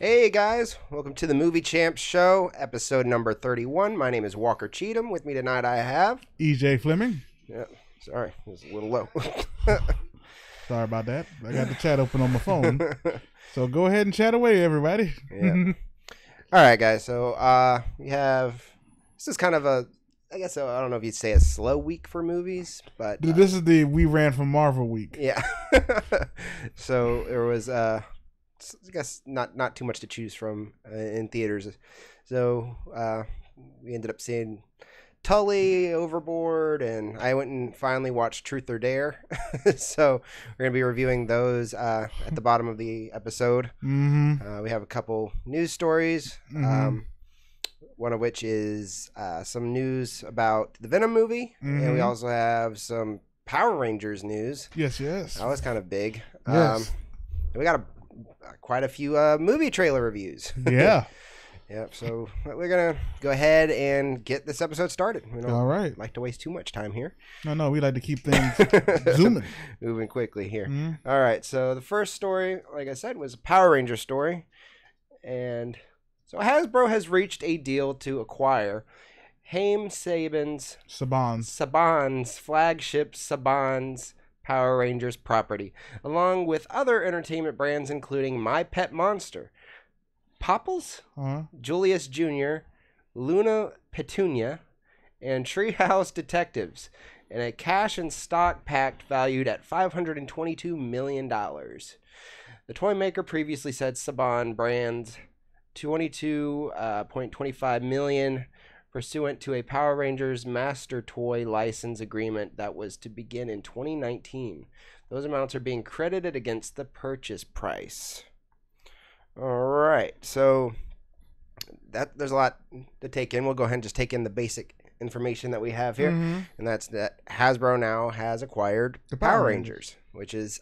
Hey guys, welcome to the Movie Champs Show, episode number 31. My name is Zakary Cheatham. With me tonight I have... Flemming. Yeah, sorry, it was a little low. Sorry about that. I got the chat open on my phone. So go ahead and chat away, everybody. Yeah. Alright guys, so we have... This is kind of a... I guess I don't know if you'd say a slow week for movies, but... This is the We Ran from Marvel week. Yeah. So there was... I guess not too much to choose from in theaters. So we ended up seeing Tully, Overboard, and I went and finally watched Truth or Dare. So we're going to be reviewing those at the bottom of the episode. Mm-hmm. We have a couple news stories, one of which is some news about the Venom movie, and we also have some Power Rangers news. Yes. That was kind of big. Yes. We got quite a few movie trailer reviews. Yeah. Yep. So we're gonna go ahead and get this episode started. We don't All right. like to waste too much time here. No, we like to keep things zooming. Moving quickly here. Mm-hmm. All right. So the first story, like I said, was a Power Ranger story, and so Hasbro has reached a deal to acquire Haim Saban's flagship Saban's Power Rangers property, along with other entertainment brands including My Pet Monster, Popples, Julius Jr., Luna Petunia, and Treehouse Detectives, in a cash and stock pact valued at $522 million. The toy maker previously said Saban brands $22.25 million pursuant to a Power Rangers Master Toy license agreement that was to begin in 2019. Those amounts are being credited against the purchase price. All right, so there's a lot to take in. We'll go ahead and just take in the basic information that we have here, and that's that Hasbro now has acquired the Power Rangers, which is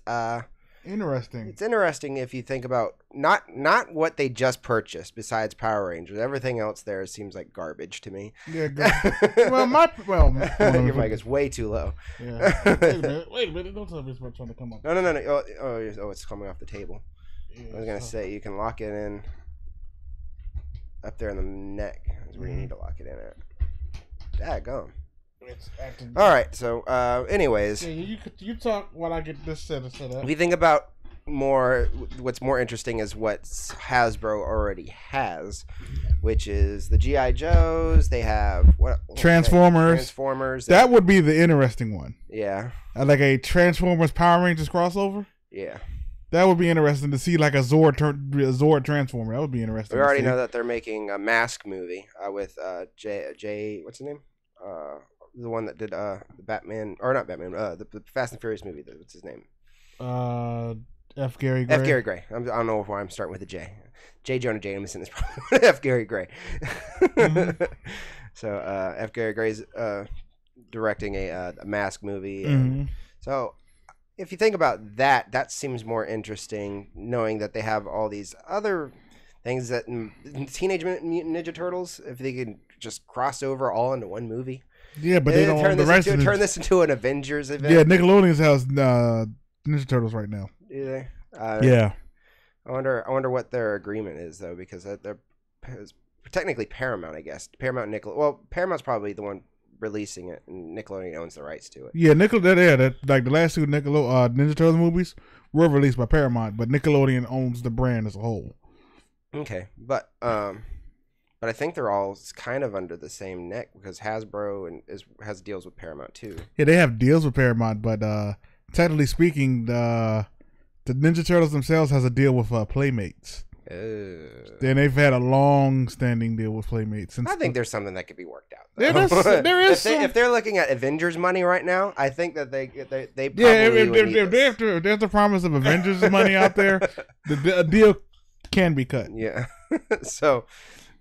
interesting. It's interesting if you think about not what they just purchased besides Power Rangers. Everything else there seems like garbage to me. Yeah. Your mic is way too low. Yeah. Wait a minute. Don't tell me it's trying to come up. No. Oh, it's coming off the table. Yeah, I was gonna say you can lock it in up there in the neck. Is where you need to lock it in at. Daggone. All right. So, anyways, yeah, you talk while I get this set up. If you think about what's more interesting is what Hasbro already has, which is the G.I. Joes. They have Transformers. That would be the interesting one. Yeah. Like a Transformers Power Rangers crossover. Yeah. That would be interesting to see, like a Zord Transformer. That would be interesting. We already know that they're making a Mask movie with Jay. What's his name? The one that did the Batman, or not Batman, the Fast and Furious movie. What's his name? F. Gary Gray. F. Gary Gray. I don't know why I'm starting with a J. J. Jonah Jameson is probably F. Gary Gray. So F. Gary Gray's directing a Mask movie. And so if you think about that, that seems more interesting, knowing that they have all these other things that Teenage Mutant Ninja Turtles, if they could just cross over all into one movie. Yeah, but they don't turn this into an Avengers event. Yeah, Nickelodeon's has Ninja Turtles right now. Do they? Yeah. I wonder what their agreement is though, because they're technically Paramount, I guess. Paramount Nickelodeon. Well, Paramount's probably the one releasing it, and Nickelodeon owns the rights to it. Yeah, Nickelodeon. Like the last two Ninja Turtles movies were released by Paramount, but Nickelodeon owns the brand as a whole. Okay, but I think they're all kind of under the same neck because Hasbro has deals with Paramount too. Yeah, they have deals with Paramount, but technically speaking, the Ninja Turtles themselves has a deal with Playmates. Then they've had a long-standing deal with Playmates. I think there's something that could be worked out. There is. If they're looking at Avengers money right now, I think that they probably if there's the promise of Avengers money out there, the deal can be cut. Yeah. So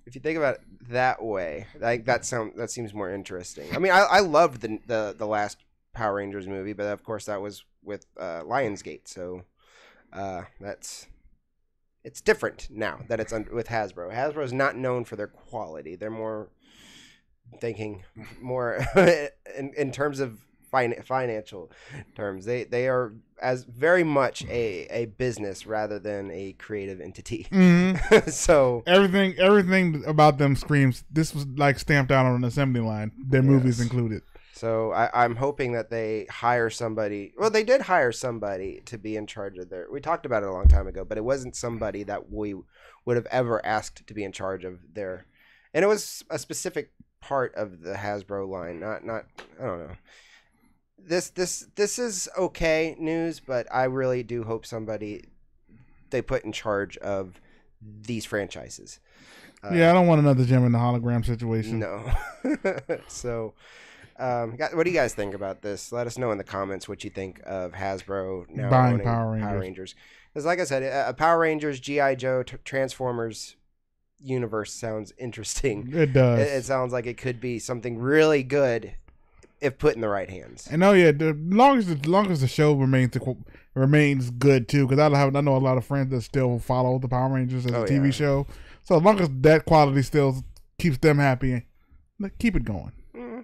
if you think about it that way, like that seems more interesting. I mean, I loved the last Power Rangers movie, but of course that was with Lionsgate, so it's different now that it's with Hasbro. Hasbro is not known for their quality. They're more thinking more in terms of financial terms. They are as very much a business rather than a creative entity. Mm-hmm. So everything about them screams this was like stamped out on an assembly line. Their movies included. So I'm hoping that they hire somebody. Well, they did hire somebody to be in charge of their. We talked about it a long time ago, but it wasn't somebody that we would have ever asked to be in charge of their. And it was a specific part of the Hasbro line. Not. I don't know. This is okay news, but I really do hope somebody they put in charge of these franchises. Yeah, I don't want another gem in the hologram situation. No. So. What do you guys think about this? Let us know in the comments what you think of Hasbro now buying owning Power Rangers. Because, like I said, a Power Rangers, G.I. Joe, Transformers universe sounds interesting. It does. It sounds like it could be something really good if put in the right hands. And the long as the show remains good too, because I know a lot of friends that still follow the Power Rangers as a TV show. So as long as that quality still keeps them happy, keep it going. Mm-hmm.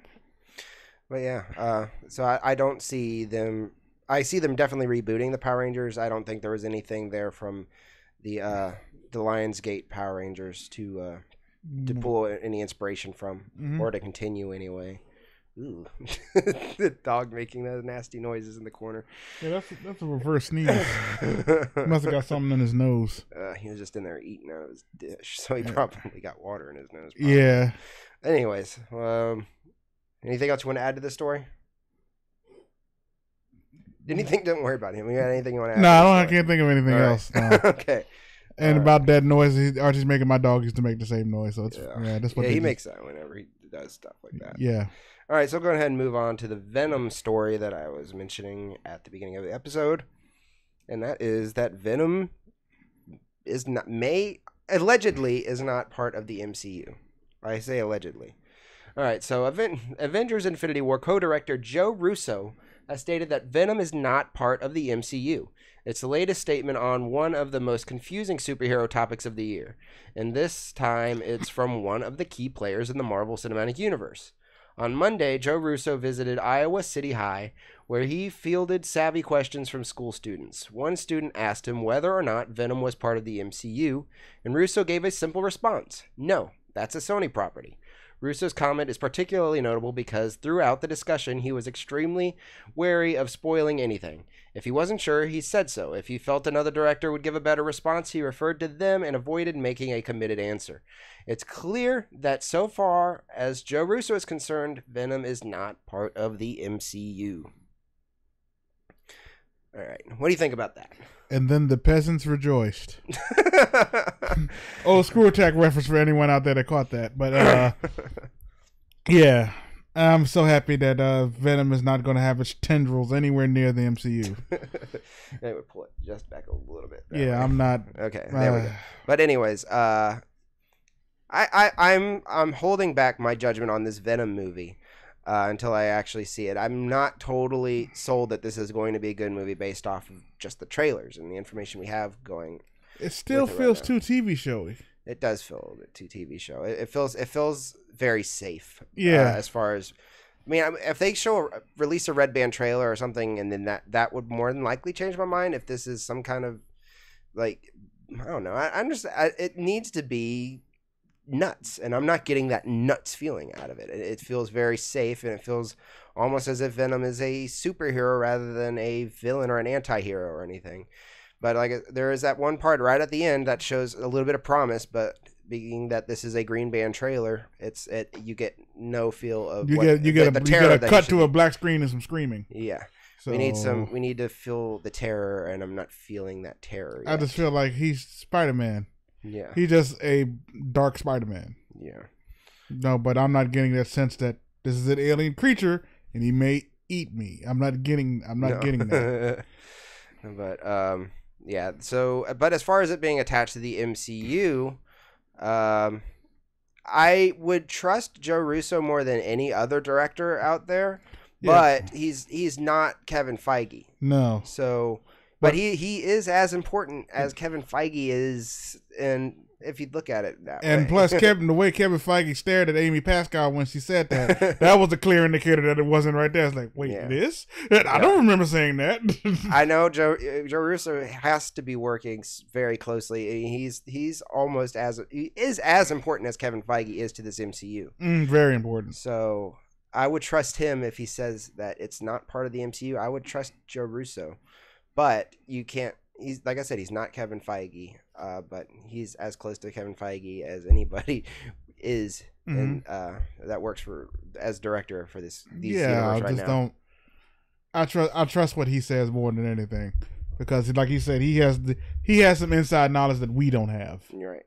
But yeah, so I don't see them. I see them definitely rebooting the Power Rangers. I don't think there was anything there from the Lionsgate Power Rangers to pull any inspiration from or to continue anyway. Ooh, the dog making those nasty noises in the corner. Yeah, that's a reverse sneeze. He must have got something in his nose. He was just in there eating out of his dish, so he probably got water in his nose. Probably. Yeah. Anyways, anything else you want to add to this story? Anything? Don't worry about him. You got anything you want to add? No, I can't think of anything else. No. Okay. And about that noise, Archie's making my dog used to make the same noise. So it's that's what he makes that whenever he does stuff like that. Yeah. All right, so go ahead and move on to the Venom story that I was mentioning at the beginning of the episode, and that is that Venom allegedly is not part of the MCU. I say allegedly. All right, so Avengers Infinity War co-director Joe Russo has stated that Venom is not part of the MCU. It's the latest statement on one of the most confusing superhero topics of the year, and this time it's from one of the key players in the Marvel Cinematic Universe. On Monday, Joe Russo visited Iowa City High, where he fielded savvy questions from school students. One student asked him whether or not Venom was part of the MCU, and Russo gave a simple response: no, that's a Sony property. Russo's comment is particularly notable because throughout the discussion, he was extremely wary of spoiling anything. If he wasn't sure, he said so. If he felt another director would give a better response, he referred to them and avoided making a committed answer. It's clear that so far as Joe Russo is concerned, Venom is not part of the MCU. All right. What do you think about that? And then the peasants rejoiced. Screw attack reference for anyone out there that caught that. But yeah, I'm so happy that Venom is not going to have its tendrils anywhere near the MCU. I would pull it just back a little bit. Yeah, I'm not. Okay, there we go. But anyways, I'm holding back my judgment on this Venom movie until I actually see it. I'm not totally sold that this is going to be a good movie based off of just the trailers and the information we have going. It still feels too TV showy. It does feel a bit too TV show. It feels very safe. Yeah. As far as, I mean, if they release a Red Band trailer or something, and then that would more than likely change my mind. If this is some kind of like, I don't know. It needs to be nuts, and I'm not getting that nuts feeling out of it. It feels very safe, and it feels almost as if Venom is a superhero rather than a villain or an anti-hero or anything. But like, there is that one part right at the end that shows a little bit of promise, but being that this is a Green Band trailer, you get no feel of you get a cut to a black screen and some screaming. Yeah. So we need to feel the terror, and I'm not feeling that terror yet. I just feel like he's Spider-Man. Yeah. He's just a dark Spider-Man. Yeah. No, but I'm not getting that sense that this is an alien creature and he may eat me. I'm not getting that. But yeah. So, but as far as it being attached to the MCU, I would trust Joe Russo more than any other director out there. Yeah. But he's not Kevin Feige. No. So, but he is as important as Kevin Feige is in if you look at it that way. And plus, the way Kevin Feige stared at Amy Pascal when she said that was a clear indicator that it wasn't right there. It's like, wait, it is? I don't remember saying that. I know Joe Russo has to be working very closely. He's almost he is as important as Kevin Feige is to this MCU. Very important. So I would trust him if he says that it's not part of the MCU. I would trust Joe Russo, but you can't. He's like I said, he's not Kevin Feige, but he's as close to Kevin Feige as anybody is, and that works as director for this. I just don't. I trust what he says more than anything, because like he said, he has some inside knowledge that we don't have. You're right.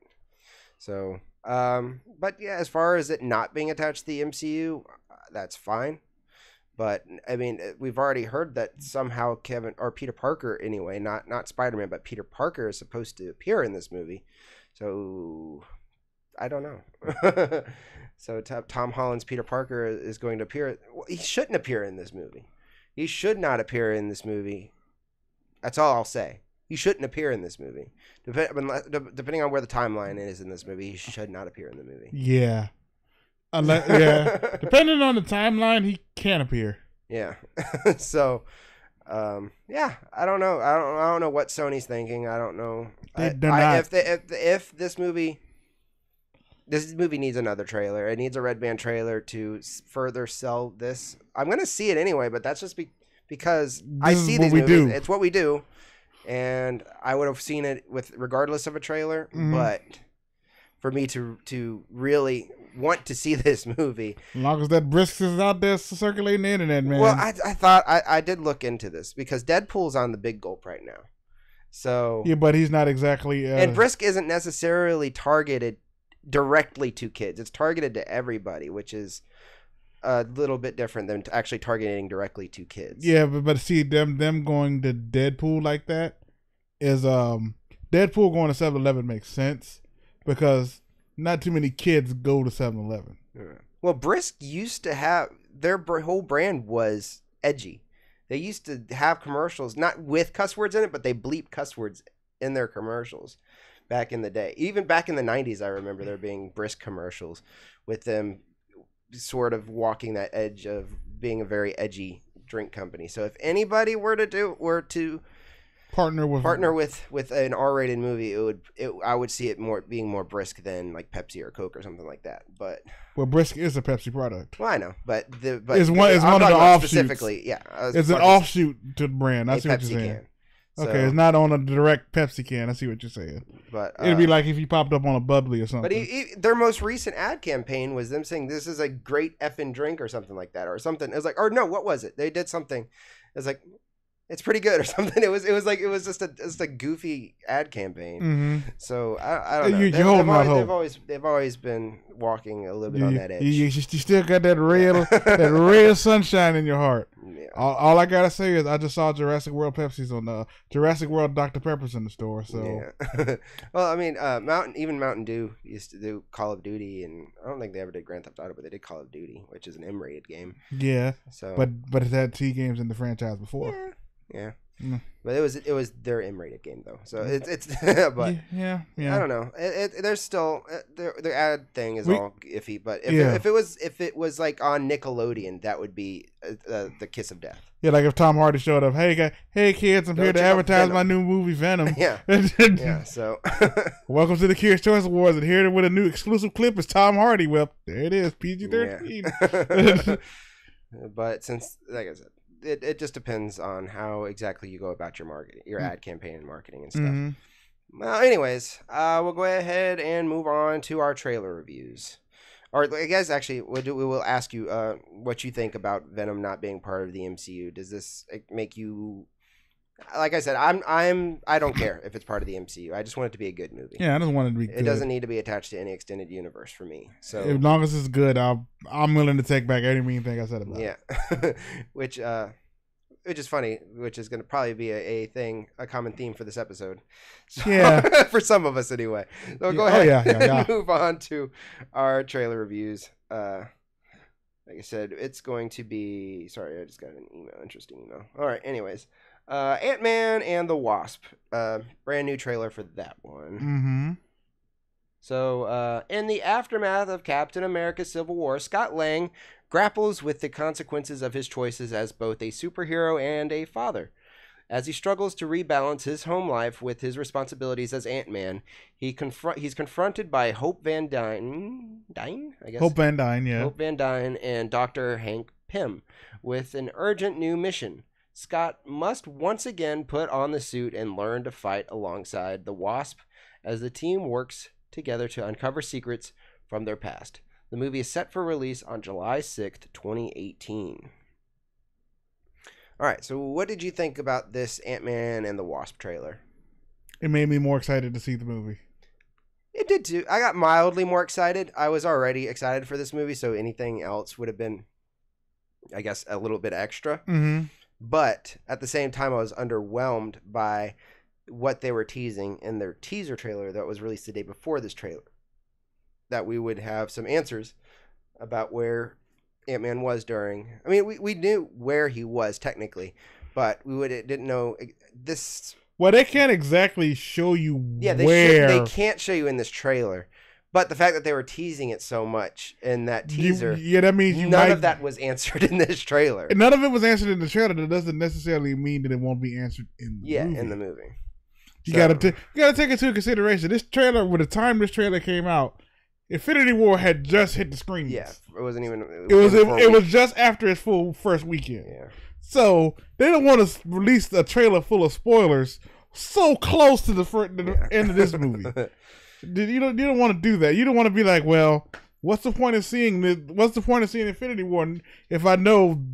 So, but yeah, as far as it not being attached to the MCU, that's fine. But I mean, we've already heard that somehow Peter Parker anyway, not Spider-Man, but Peter Parker is supposed to appear in this movie. So I don't know. So Tom Holland's Peter Parker is going to appear. Well, he shouldn't appear in this movie. He should not appear in this movie. That's all I'll say. He shouldn't appear in this movie. Depending on where the timeline is in this movie, he should not appear in the movie. Yeah. Depending on the timeline, he can appear. Yeah. So, yeah, I don't know. I don't know what Sony's thinking. I don't know. If this movie needs another trailer. It needs a Red Band trailer to further sell this. I'm gonna see it anyway, but that's just because I see these movies. It's what we do, and I would have seen it regardless of a trailer. But for me to really want to see this movie, as long as that Brisk is out there circulating the internet, man. Well, I thought I did look into this because Deadpool's on the big gulp right now. So yeah, but he's not exactly. And Brisk isn't necessarily targeted directly to kids. It's targeted to everybody, which is a little bit different than actually targeting directly to kids. Yeah, but see them going to Deadpool like that is Deadpool going to 7-Eleven makes sense because not too many kids go to 7-Eleven. Yeah. Well, Brisk used to have their whole brand was edgy. They used to have commercials not with cuss words in it, but they bleep cuss words in their commercials back in the day. Even back in the 90s, I remember there being Brisk commercials with them sort of walking that edge of being a very edgy drink company. So if anybody were to partner with an R-rated movie, I would see it being more Brisk than like Pepsi or Coke or something like that. But Brisk is a Pepsi product. Well, I know, but it's one of the offshoots. Specifically, yeah, it's an offshoot to the brand. I see what you're saying. Can. Okay, so, it's not on a direct Pepsi can. I see what you're saying. But it'd be like if he popped up on a bubbly or something. But their most recent ad campaign was them saying this is a great effing drink or something like that, or something. It was like, or no, what was it? They did something. It was like, it's pretty good or something. It was just a goofy ad campaign. Mm-hmm. So I don't know. They've always been walking a little bit on that edge. You still got that real sunshine in your heart. Yeah. All I gotta say is I just saw Jurassic World Pepsi's on Jurassic World Dr. Pepper's in the store. So yeah. Well, I mean, Mountain Dew used to do Call of Duty, and I don't think they ever did Grand Theft Auto, but they did Call of Duty, which is an M-rated game. Yeah. So, but it had T games in the franchise before. Yeah. But it was their M-rated game though, so it's but yeah. I don't know. There's still their ad thing is all iffy, but if it was like on Nickelodeon, that would be the kiss of death. Yeah, like if Tom Hardy showed up, hey kids, I'm here to advertise my new movie Venom. Yeah, yeah. So welcome to the Kids' Choice Awards, and here with a new exclusive clip is Tom Hardy. Well, there it is, PG-13. Yeah. But since, like I said, it just depends on how exactly you go about your marketing, your ad campaign and marketing and stuff. Mm-hmm. Well, anyways, we'll go ahead and move on to our trailer reviews. Or I guess actually, we will ask you what you think about Venom not being part of the MCU. Does this make you? Like I said, I don't care if it's part of the MCU. I just want it to be a good movie. Yeah, I just want it to be good. It doesn't need to be attached to any extended universe for me. So as long as it's good, I'm willing to take back any mean thing I said about it. Yeah, which is funny, which is going to probably be a common theme for this episode. So, yeah, for some of us anyway. So go ahead and move on to our trailer reviews. Like I said, it's going to be. Sorry, I just got an interesting email. All right, anyways. Ant-Man and the Wasp. Brand new trailer for that one. So, in the aftermath of Captain America's Civil War, Scott Lang grapples with the consequences of his choices as both a superhero and a father. As he struggles to rebalance his home life with his responsibilities as Ant-Man, he's confronted by Hope Van Dyne, I guess? Hope Van Dyne, yeah. Hope Van Dyne and Dr. Hank Pym with an urgent new mission. Scott must once again put on the suit and learn to fight alongside the Wasp as the team works together to uncover secrets from their past. The movie is set for release on July 6th, 2018. All right, so what did you think about this Ant-Man and the Wasp trailer? It made me more excited to see the movie. It did too. I got mildly more excited. I was already excited for this movie, so anything else would have been, I guess, a little bit extra. Mm-hmm. But at the same time, I was underwhelmed by what they were teasing in their teaser trailer that was released the day before this trailer. That we would have some answers about where Ant-Man was during. I mean, we knew where he was technically, but didn't know this. Well, they can't exactly show you where. They can't show you in this trailer. But the fact that they were teasing it so much in that teaser, that means none of that was answered in this trailer. None of it was answered in the trailer. That doesn't necessarily mean that it won't be answered in the movie. In the movie. You gotta take into consideration this trailer. With the time this trailer came out, Infinity War had just hit the screens. Yeah, it wasn't even. It was just after its full first weekend. Yeah. So they don't want to release a trailer full of spoilers so close to the end of this movie. You don't want to do that. You don't want to be like, well, what's the point of seeing this? What's the point of seeing Infinity War if I know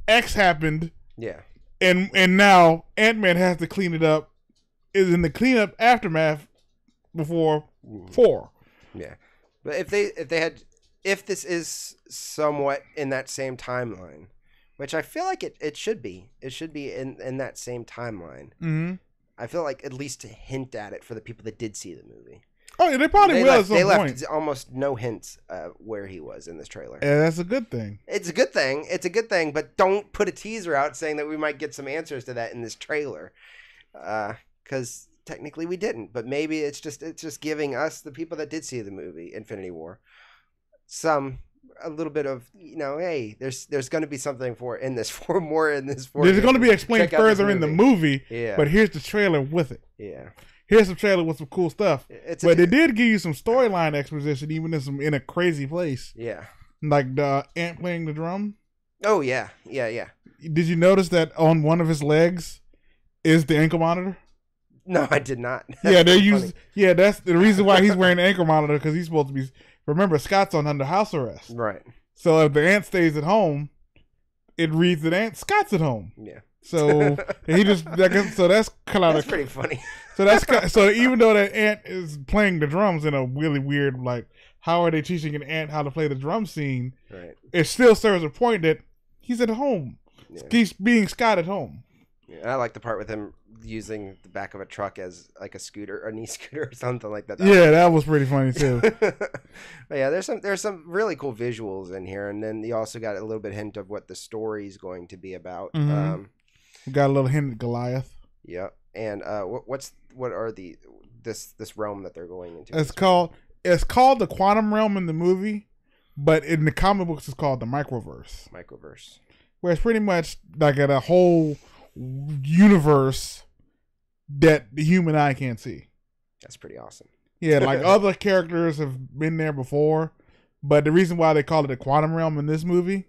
X happened? Yeah. And now Ant-Man has to clean it up. Is in the cleanup aftermath before 4. Yeah. But if this is somewhat in that same timeline, which I feel like it should be. It should be in that same timeline. Mm-hmm. I feel like at least to hint at it for the people that did see the movie. Oh, yeah, they probably will at some point. They left almost no hints where he was in this trailer. Yeah, that's a good thing. It's a good thing. It's a good thing, but don't put a teaser out saying that we might get some answers to that in this trailer. Because technically we didn't. But maybe it's just giving us, the people that did see the movie, Infinity War, a little bit of, hey, there's going to be something for more in this. There's going to be explained further in the movie, but here's the trailer with it. Yeah. Here's some trailer with some cool stuff. But they did give you some storyline exposition, even in a crazy place. Yeah. Like the ant playing the drum. Oh, yeah. Yeah. Did you notice that on one of his legs is the ankle monitor? No, I did not. That's the reason why he's wearing the ankle monitor, because he's supposed to be. Remember, Scott's under house arrest. Right. So if the ant stays at home, it reads that Scott's at home. Yeah. So that's That's pretty funny. So even though that ant is playing the drums in a really weird, like, how are they teaching an ant how to play the drum scene? Right. It still serves a point that he's at home. Yeah. He's being Scott at home. Yeah, I like the part with him using the back of a truck as like a scooter, an e-scooter or something like that. That was pretty funny too. But yeah, there's some really cool visuals in here, and then you also got a little bit hint of what the story's going to be about. Mm-hmm. We got a little hint of Goliath. Yeah, and what are this realm that they're going into? It's called the Quantum Realm in the movie, but in the comic books it's called the Microverse. Where it's pretty much like a whole universe that the human eye can't see. That's pretty awesome. Yeah, like other characters have been there before, but the reason why they call it the Quantum Realm in this movie,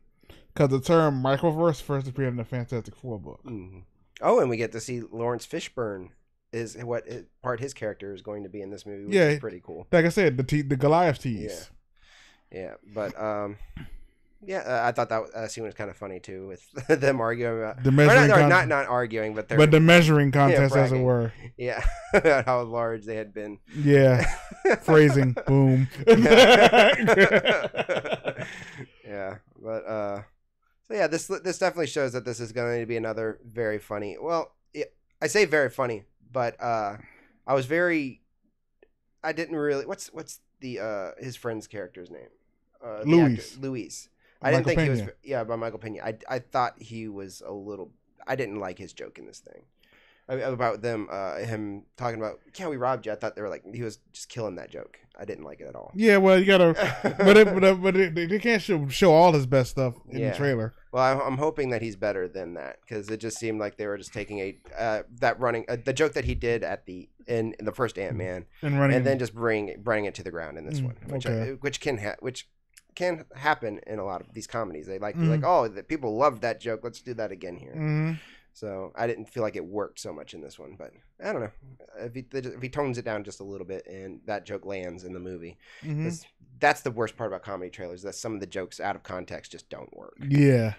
because the term microverse first appeared in the Fantastic Four book. Mm-hmm. Oh, and we get to see Lawrence Fishburne is what part his character is going to be in this movie, which is pretty cool. Like I said, the Goliath tease. Yeah, but I thought that scene was kind of funny too, with them arguing about the measuring not arguing, but the measuring contest, as it were. Yeah, about how large they had been. Yeah, phrasing, boom. Yeah, but so yeah, this definitely shows that this is going to be another very funny. Well, I say very funny, but I didn't really. What's the his friend's character's name? Luis. I didn't think he was. Yeah, by Michael Pena. I thought he was a little. I didn't like his joke in this thing. about them, him talking about, "Yeah, we robbed you." I thought they were like, he was just killing that joke. I didn't like it at all. Yeah, well, you gotta, but they can't show all his best stuff in the trailer. Well, I'm hoping that he's better than that, because it just seemed like they were just taking the joke that he did in the first Ant-Man, and then just bringing it to the ground in this one, which can happen in a lot of these comedies. They like people loved that joke. Let's do that again here. Mm-hmm. So I didn't feel like it worked so much in this one, but I don't know if he tones it down just a little bit and that joke lands in the movie. Mm-hmm. That's the worst part about comedy trailers. That some of the jokes out of context just don't work. Yeah.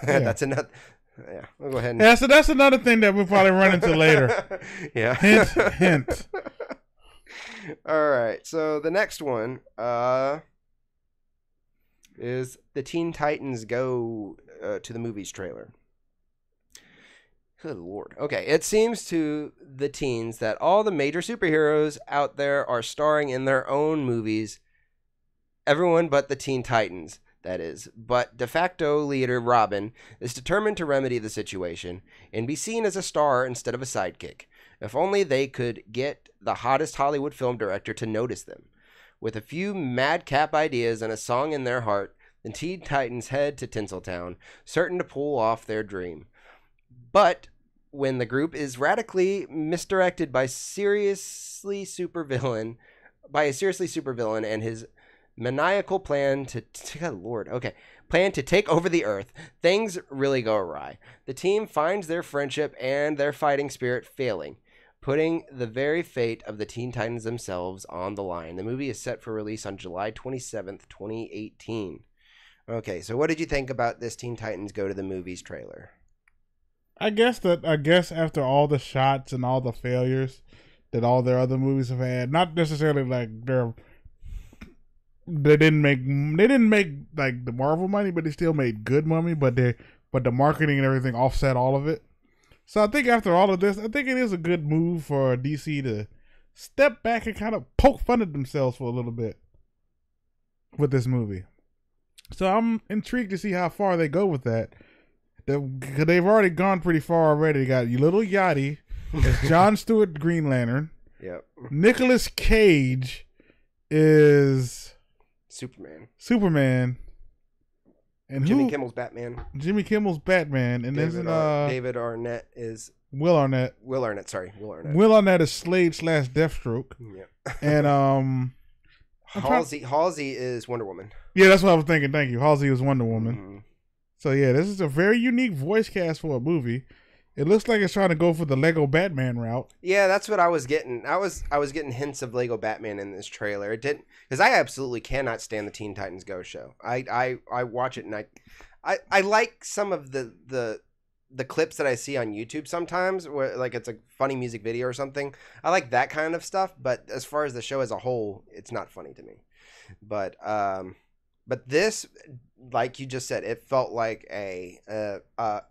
That's another. Yeah, we'll go ahead. So that's another thing that we'll probably run into later. Yeah. Hint. All right. So the next one is the Teen Titans Go to the Movies trailer. Good Lord. Okay, it seems to the teens that all the major superheroes out there are starring in their own movies. Everyone but the Teen Titans, that is. But de facto leader Robin is determined to remedy the situation and be seen as a star instead of a sidekick. If only they could get the hottest Hollywood film director to notice them. With a few madcap ideas and a song in their heart, the Teen Titans head to Tinseltown, certain to pull off their dream. But when the group is radically misdirected by a seriously supervillain and his maniacal plan to take over the Earth, things really go awry. The team finds their friendship and their fighting spirit failing, putting the very fate of the Teen Titans themselves on the line. The movie is set for release on July 27th, 2018. Okay, so what did you think about this Teen Titans Go to the Movies trailer? I guess after all the shots and all the failures that all their other movies have had, not necessarily like they didn't make like the Marvel money, but they still made good money, but the marketing and everything offset all of it. So I think after all of this, I think it is a good move for DC to step back and kind of poke fun at themselves for a little bit with this movie. So I'm intrigued to see how far they go with that. They've already gone pretty far already. They got Little Yachty as John Stewart Green Lantern. Yep. Nicolas Cage is Superman. And Jimmy Kimmel's Batman. Jimmy Kimmel's Batman. And David Arnett is Will Arnett. Will Arnett. Will Arnett is Slade / Deathstroke. Yeah. And Halsey is Wonder Woman. Yeah, that's what I was thinking. Thank you. Halsey is Wonder Woman. Mm-hmm. So yeah, this is a very unique voice cast for a movie. It looks like it's trying to go for the Lego Batman route. Yeah, that's what I was getting. I was getting hints of Lego Batman in this trailer. It didn't, because I absolutely cannot stand the Teen Titans Go show. I watch it and I like some of the clips that I see on YouTube sometimes, where like it's a funny music video or something. I like that kind of stuff, but as far as the show as a whole, it's not funny to me. But this, like you just said, it felt like a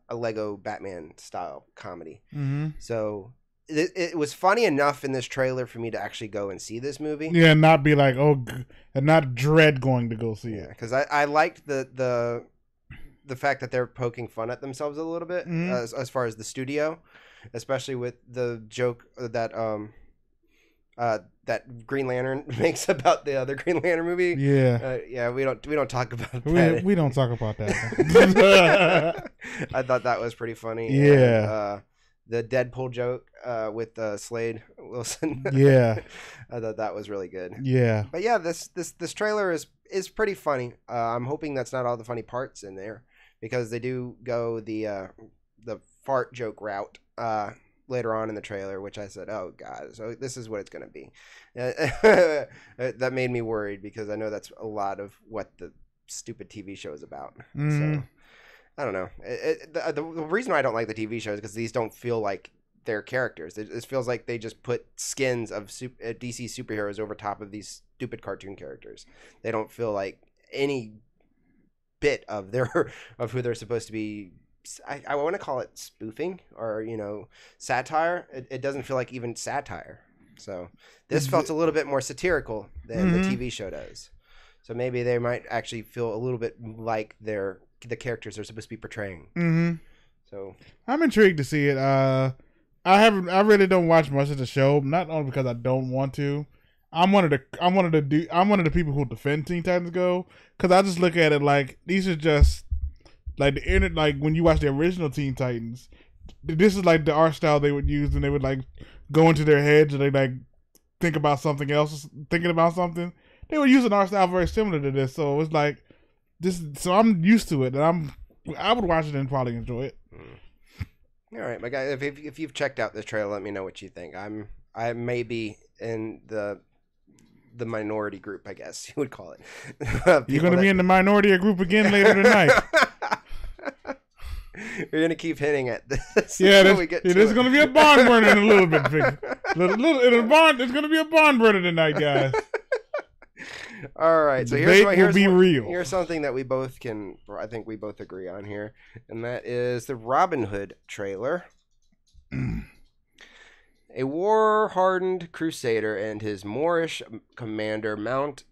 Lego Batman style comedy. Mm-hmm. So it was funny enough in this trailer for me to actually go and see this movie. Yeah, and not be like, and not dread going to go see it. Because I liked the fact that they're poking fun at themselves a little bit, mm-hmm. as far as the studio, especially with the joke that that Green Lantern makes about the other Green Lantern movie. Yeah. We don't talk about that. We don't talk about that. I thought that was pretty funny. Yeah. And, the Deadpool joke with Slade Wilson. Yeah. I thought that was really good. Yeah. But yeah, this trailer is pretty funny. I'm hoping that's not all the funny parts in there, because they do go the fart joke route later on in the trailer, which I said, oh god, so this is what it's going to be. That made me worried, because I know that's a lot of what the stupid TV show is about. So I don't know. The reason why I don't like the TV shows is because these don't feel like they're characters. It feels like they just put skins of DC superheroes over top of these stupid cartoon characters. They don't feel like any bit of who they're supposed to be. I want to call it spoofing or, satire. It doesn't feel like even satire. So this felt a little bit more satirical than the TV show does. So maybe they might actually feel a little bit like the characters they're supposed to be portraying. Mm-hmm. So I'm intrigued to see it. I really don't watch much of the show, not only because I don't want to. I'm one of the people who defend Teen Titans Go, because I just look at it like these are just like like when you watch the original Teen Titans, this is like the art style they would use, and they would like go into their heads and they like think about something else, thinking about something. They would use an art style very similar to this, so it's like this. So I'm used to it, and I would watch it and probably enjoy it. All right, my guy. If you've checked out this trailer, let me know what you think. I may be in the minority group, I guess you would call it. You're going to be in the minority group again later tonight. You're going to keep hinting at this. Yeah, there's going to be a barn burner in a little bit. It's going to be a barn burner tonight, guys. All right, so here's something that I think we both agree on here, and that is the Robin Hood trailer. A war-hardened crusader and his Moorish commander mount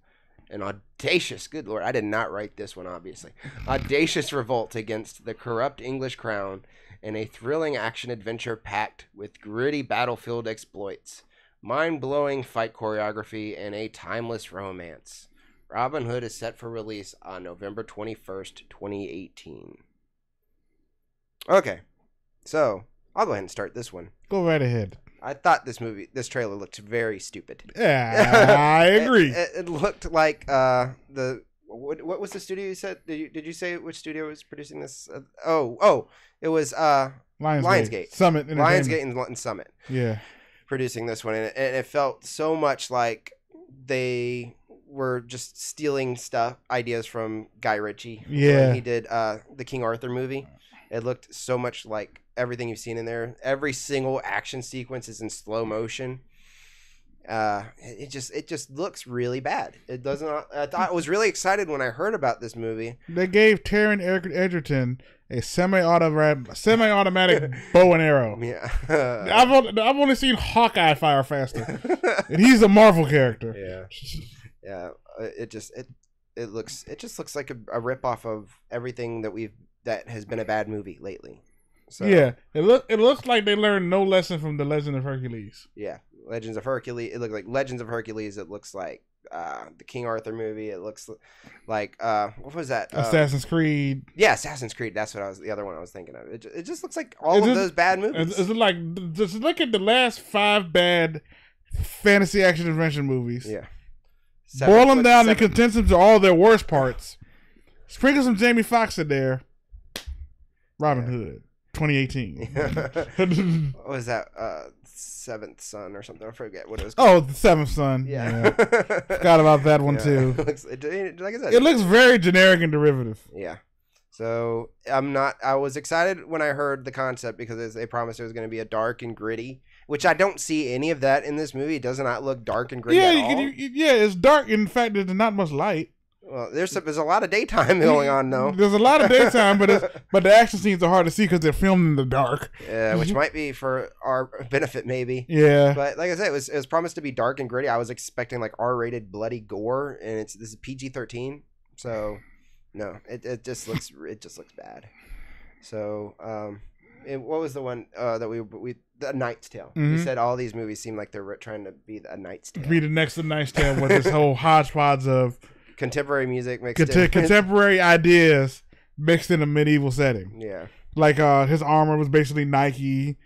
an audacious, good lord, I did not write this one, obviously, audacious revolt against the corrupt English crown in a thrilling action-adventure packed with gritty battlefield exploits, mind-blowing fight choreography, and a timeless romance. Robin Hood is set for release on November 21st, 2018. Okay, so I'll go ahead and start this one. Go right ahead. I thought this trailer looked very stupid. Yeah, I agree. It looked like what was the studio you said? Did you say which studio was producing this? It was Lionsgate. Summit. Lionsgate and Summit. Yeah. Producing this one, and it felt so much like they were just stealing ideas from Guy Ritchie. Yeah. When he did the King Arthur movie. It looked so much like everything you've seen in there. Every single action sequence is in slow motion. It just looks really bad. It doesn't. I was really excited when I heard about this movie. They gave Taron Egerton a semi-automatic bow and arrow. Yeah, I've only seen Hawkeye fire faster, and he's a Marvel character. Yeah. It just looks like a ripoff of everything that has been a bad movie lately. So yeah, it looks like they learned no lesson from the Legend of Hercules. Yeah, Legends of Hercules. It looks like Legends of Hercules. It looks like the King Arthur movie. It looks like what was that? Assassin's Creed. Yeah, Assassin's Creed. That's what the other one I was thinking of. It just looks like all of those bad movies. Is it like just look at the last 5 bad fantasy action adventure movies? Yeah. Boil them down and condense them to all their worst parts. Sprinkle some Jamie Foxx in there. Robin Hood, 2018. What was that? Seventh Son or something. I forget what it was called. Oh, the Seventh Son. Yeah. Forgot about that one too. Like I said, it looks very generic and derivative. Yeah. So I was excited when I heard the concept because they promised it was going to be a dark and gritty, which I don't see any of that in this movie. It does not look dark and gritty at all. Yeah, it's dark. In fact, there's not much light. Well, there's a lot of daytime going on though. There's a lot of daytime, but the action scenes are hard to see because they're filmed in the dark. Yeah, which might be for our benefit, maybe. Yeah. But like I said, it was promised to be dark and gritty. I was expecting like R-rated bloody gore, and this is PG-13. So no, it just looks bad. So what was the one that we The Knight's Tale? Mm-hmm. We said all these movies seem like they're trying to be A Knight's Tale. Be the next A Knight's Tale with this whole hodgepodge of contemporary music mixed in. Contemporary ideas mixed in a medieval setting. Yeah. Like his armor was basically Nike.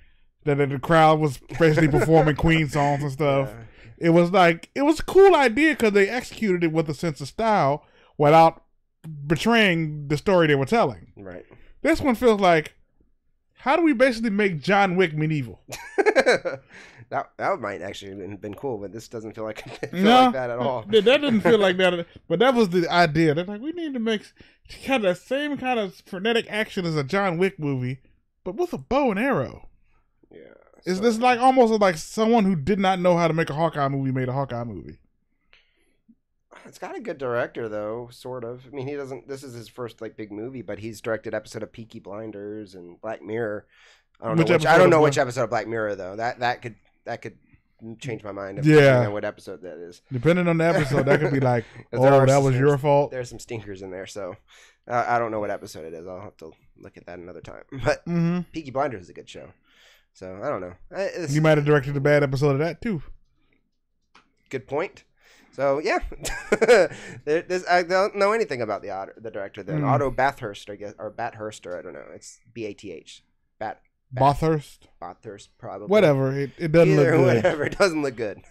That the crowd was basically performing Queen songs and stuff. Yeah. It was a cool idea because they executed it with a sense of style without betraying the story they were telling. Right. This one feels like, how do we basically make John Wick medieval? That might actually have been cool, but this doesn't feel like like that at all. That didn't feel like that, but that was the idea. They're like, we need to make kind of the same kind of frenetic action as a John Wick movie, but with a bow and arrow. Yeah. It's this like almost like someone who did not know how to make a Hawkeye movie made a Hawkeye movie. It's got a good director though, sort of. I mean, this is his first like big movie, but he's directed episode of Peaky Blinders and Black Mirror. I don't know which episode of Black Mirror though. That could change my mind. Yeah. On what episode that is. Depending on the episode, that could be like, oh, that was your fault. There's some stinkers in there, so I don't know what episode it is. I'll have to look at that another time. But Peaky Blinders is a good show, so I don't know. You might have directed a bad episode of that too. Good point. So yeah, I don't know anything about the director. Then Otto Bathurst, I guess, or Bathurst, or I don't know. It's Bath. Bathurst, probably. Whatever. It doesn't look good. Whatever. It doesn't look good.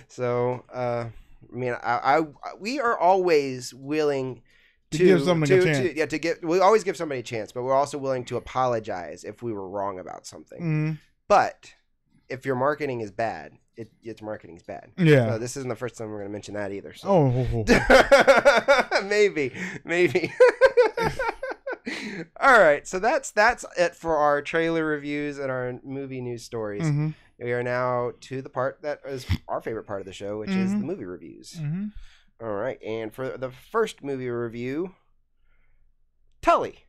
So I mean, we are always willing to give somebody a chance. We always give somebody a chance, but we're also willing to apologize if we were wrong about something. But if your marketing is bad, its marketing's bad. Yeah. So this isn't the first time we're going to mention that either. So. Oh. maybe. All right. So that's it for our trailer reviews and our movie news stories. We are now to the part that is our favorite part of the show, which is the movie reviews. All right. And for the first movie review, Tully.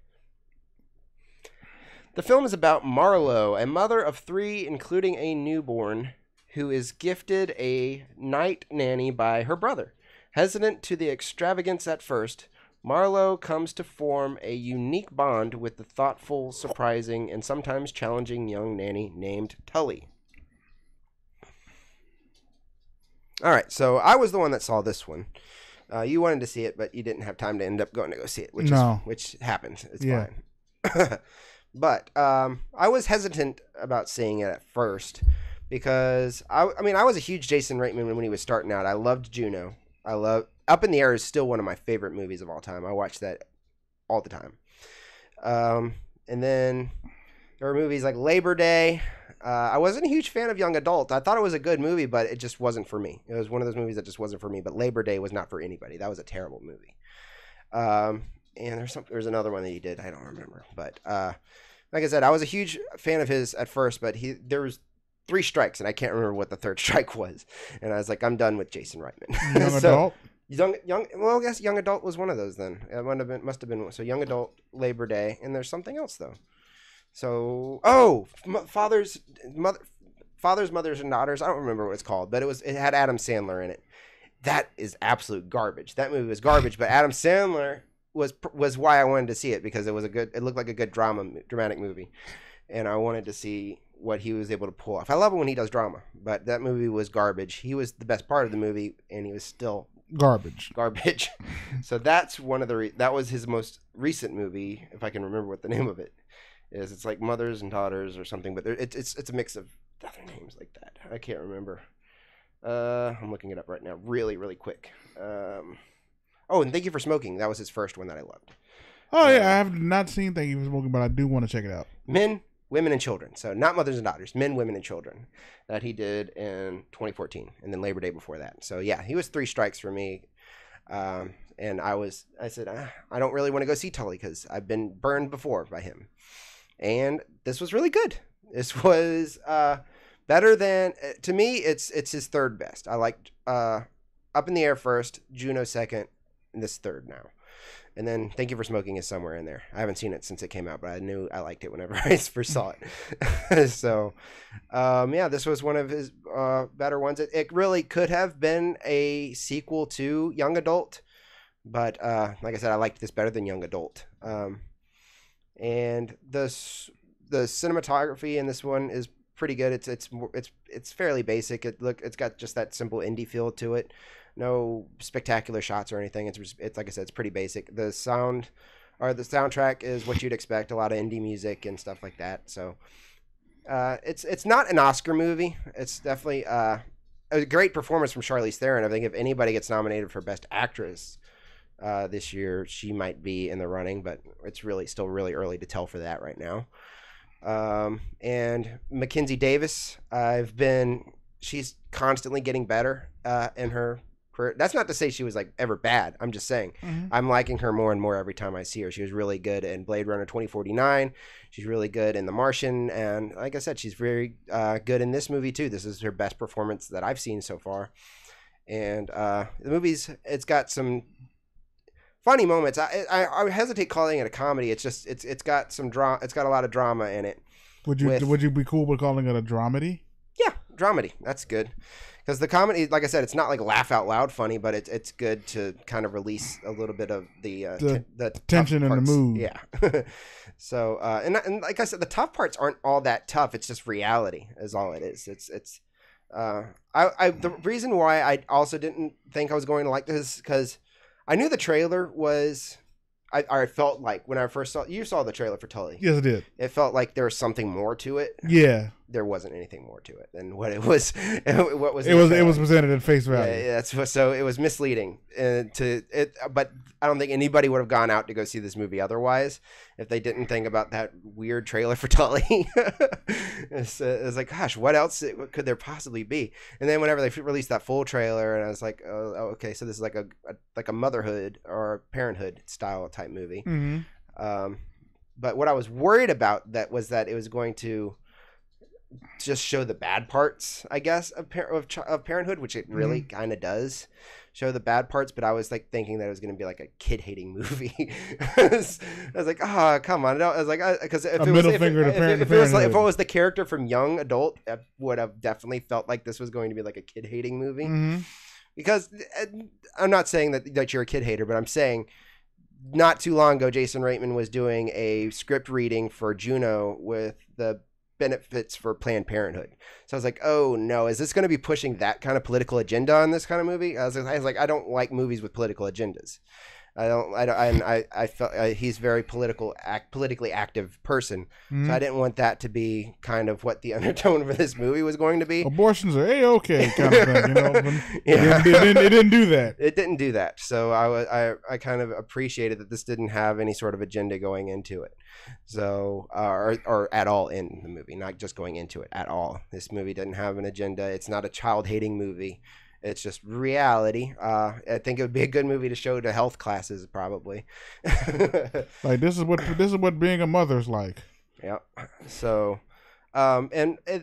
The film is about Marlo, a mother of 3, including a newborn, who is gifted a night nanny by her brother. Hesitant to the extravagance at first, Marlo comes to form a unique bond with the thoughtful, surprising, and sometimes challenging young nanny named Tully. All right, so I was the one that saw this one. You wanted to see it, but you didn't have time to end up going to go see it, which happens. It's fine. But I was hesitant about seeing it at first because I was a huge Jason Reitman when he was starting out. I loved Juno. Up in the Air is still one of my favorite movies of all time. I watch that all the time. And then there were movies like Labor Day. I wasn't a huge fan of Young Adult. I thought it was a good movie, but it just wasn't for me. It was one of those movies that just wasn't for me. But Labor Day was not for anybody. That was a terrible movie. And there's another one that he did. I don't remember. But like I said, I was a huge fan of his at first, but there was 3 strikes, and I can't remember what the 3rd strike was. And I was like, I'm done with Jason Reitman. Young Adult? Well, I guess Young Adult was one of those then. It must have been. So Young Adult, Labor Day, and there's something else though. So fathers, mothers, and daughters. I don't remember what it's called, but it had Adam Sandler in it. That is absolute garbage. That movie was garbage, but Adam Sandler was why I wanted to see it, because it looked like a good dramatic movie, and I wanted to see what he was able to pull off. I love it when he does drama, but that movie was garbage. He was the best part of the movie, and he was still garbage. So that's one of that was his most recent movie, if I can remember what the name of it is. It's like Mothers and Daughters or something, but it's a mix of other names like that. I can't remember. I'm looking it up right now, really, really quick. And Thank You for Smoking. That was his first one that I loved. Oh yeah, I have not seen Thank You for Smoking, but I do want to check it out. Men, Women, and Children. So not Mothers and Daughters, Men, Women, and Children, that he did in 2014, and then Labor Day before that. So yeah, he was 3 strikes for me. And I said, I don't really want to go see Tully because I've been burned before by him. And this was really good. This was better than, to me, it's his 3rd best. I liked Up in the Air first, Juno second, and this 3rd now. And then Thank You for Smoking is somewhere in there. I haven't seen it since it came out, but I knew I liked it whenever I first saw it. So, this was one of his better ones. It really could have been a sequel to Young Adult, but like I said, I liked this better than Young Adult. And the cinematography in this one is pretty good. It's fairly basic. It's got just that simple indie feel to it. No spectacular shots or anything. It's like I said, it's pretty basic. The soundtrack is what you'd expect. A lot of indie music and stuff like that. So it's not an Oscar movie. It's definitely a great performance from Charlize Theron. I think if anybody gets nominated for Best Actress this year, she might be in the running, but it's still really early to tell for that right now. And Mackenzie Davis, she's constantly getting better in her career. That's not to say she was like ever bad. I'm just saying I'm liking her more and more every time I see her. She was really good in Blade Runner 2049. She's really good in The Martian, and like I said, she's very good in this movie too. This is her best performance that I've seen so far. And the it's got some funny moments. I hesitate calling it a comedy. It's just it's got some drama. It's got a lot of drama in it. Would you be cool with calling it a dramedy? dramedy. That's good. Because the comedy, like I said, it's not like laugh out loud funny, but it's good to kind of release a little bit of the tension and the mood. Yeah. So and like I said, the tough parts aren't all that tough. It's just reality is all it is. The reason why I also didn't think I was going to like this because I knew the trailer was. I felt like when I first saw the trailer for Tully. Yes, I did. It felt like there was something more to it. Yeah. There wasn't anything more to it than what it was. What was it was presented at face value. Yeah, so it was misleading. But I don't think anybody would have gone out to go see this movie otherwise if they didn't think about that weird trailer for Tully. It's like, gosh, what else could there possibly be? And then whenever they released that full trailer, and I was like, oh, okay, so this is like a motherhood or parenthood style type movie. Mm-hmm. But what I was worried about that it was going to just show the bad parts, I guess, of parenthood, which it really kind of does show the bad parts. But I was like thinking that it was going to be like a kid hating movie. I was like, oh, come on. I was like, because if it was the character from Young Adult, I would have definitely felt like this was going to be like a kid hating movie. Mm-hmm. Because I'm not saying that you're a kid hater, but I'm saying not too long ago, Jason Reitman was doing a script reading for Juno with the benefits for Planned Parenthood. So I was like, oh no, is this going to be pushing that kind of political agenda on this kind of movie? I was like, I don't like movies with political agendas. I felt he's very politically active person. Mm-hmm. So I didn't want that to be kind of what the undertone for this movie was going to be. Abortions are A-okay kind of thing, you know. Yeah. It didn't do that. It didn't do that. So I kind of appreciated that this didn't have any sort of agenda going into it. So or at all in the movie, not just going into it at all. This movie didn't have an agenda. It's not a child-hating movie. It's just reality. I think it would be a good movie to show to health classes, probably. Like this is what being a mother's like. Yeah. So, the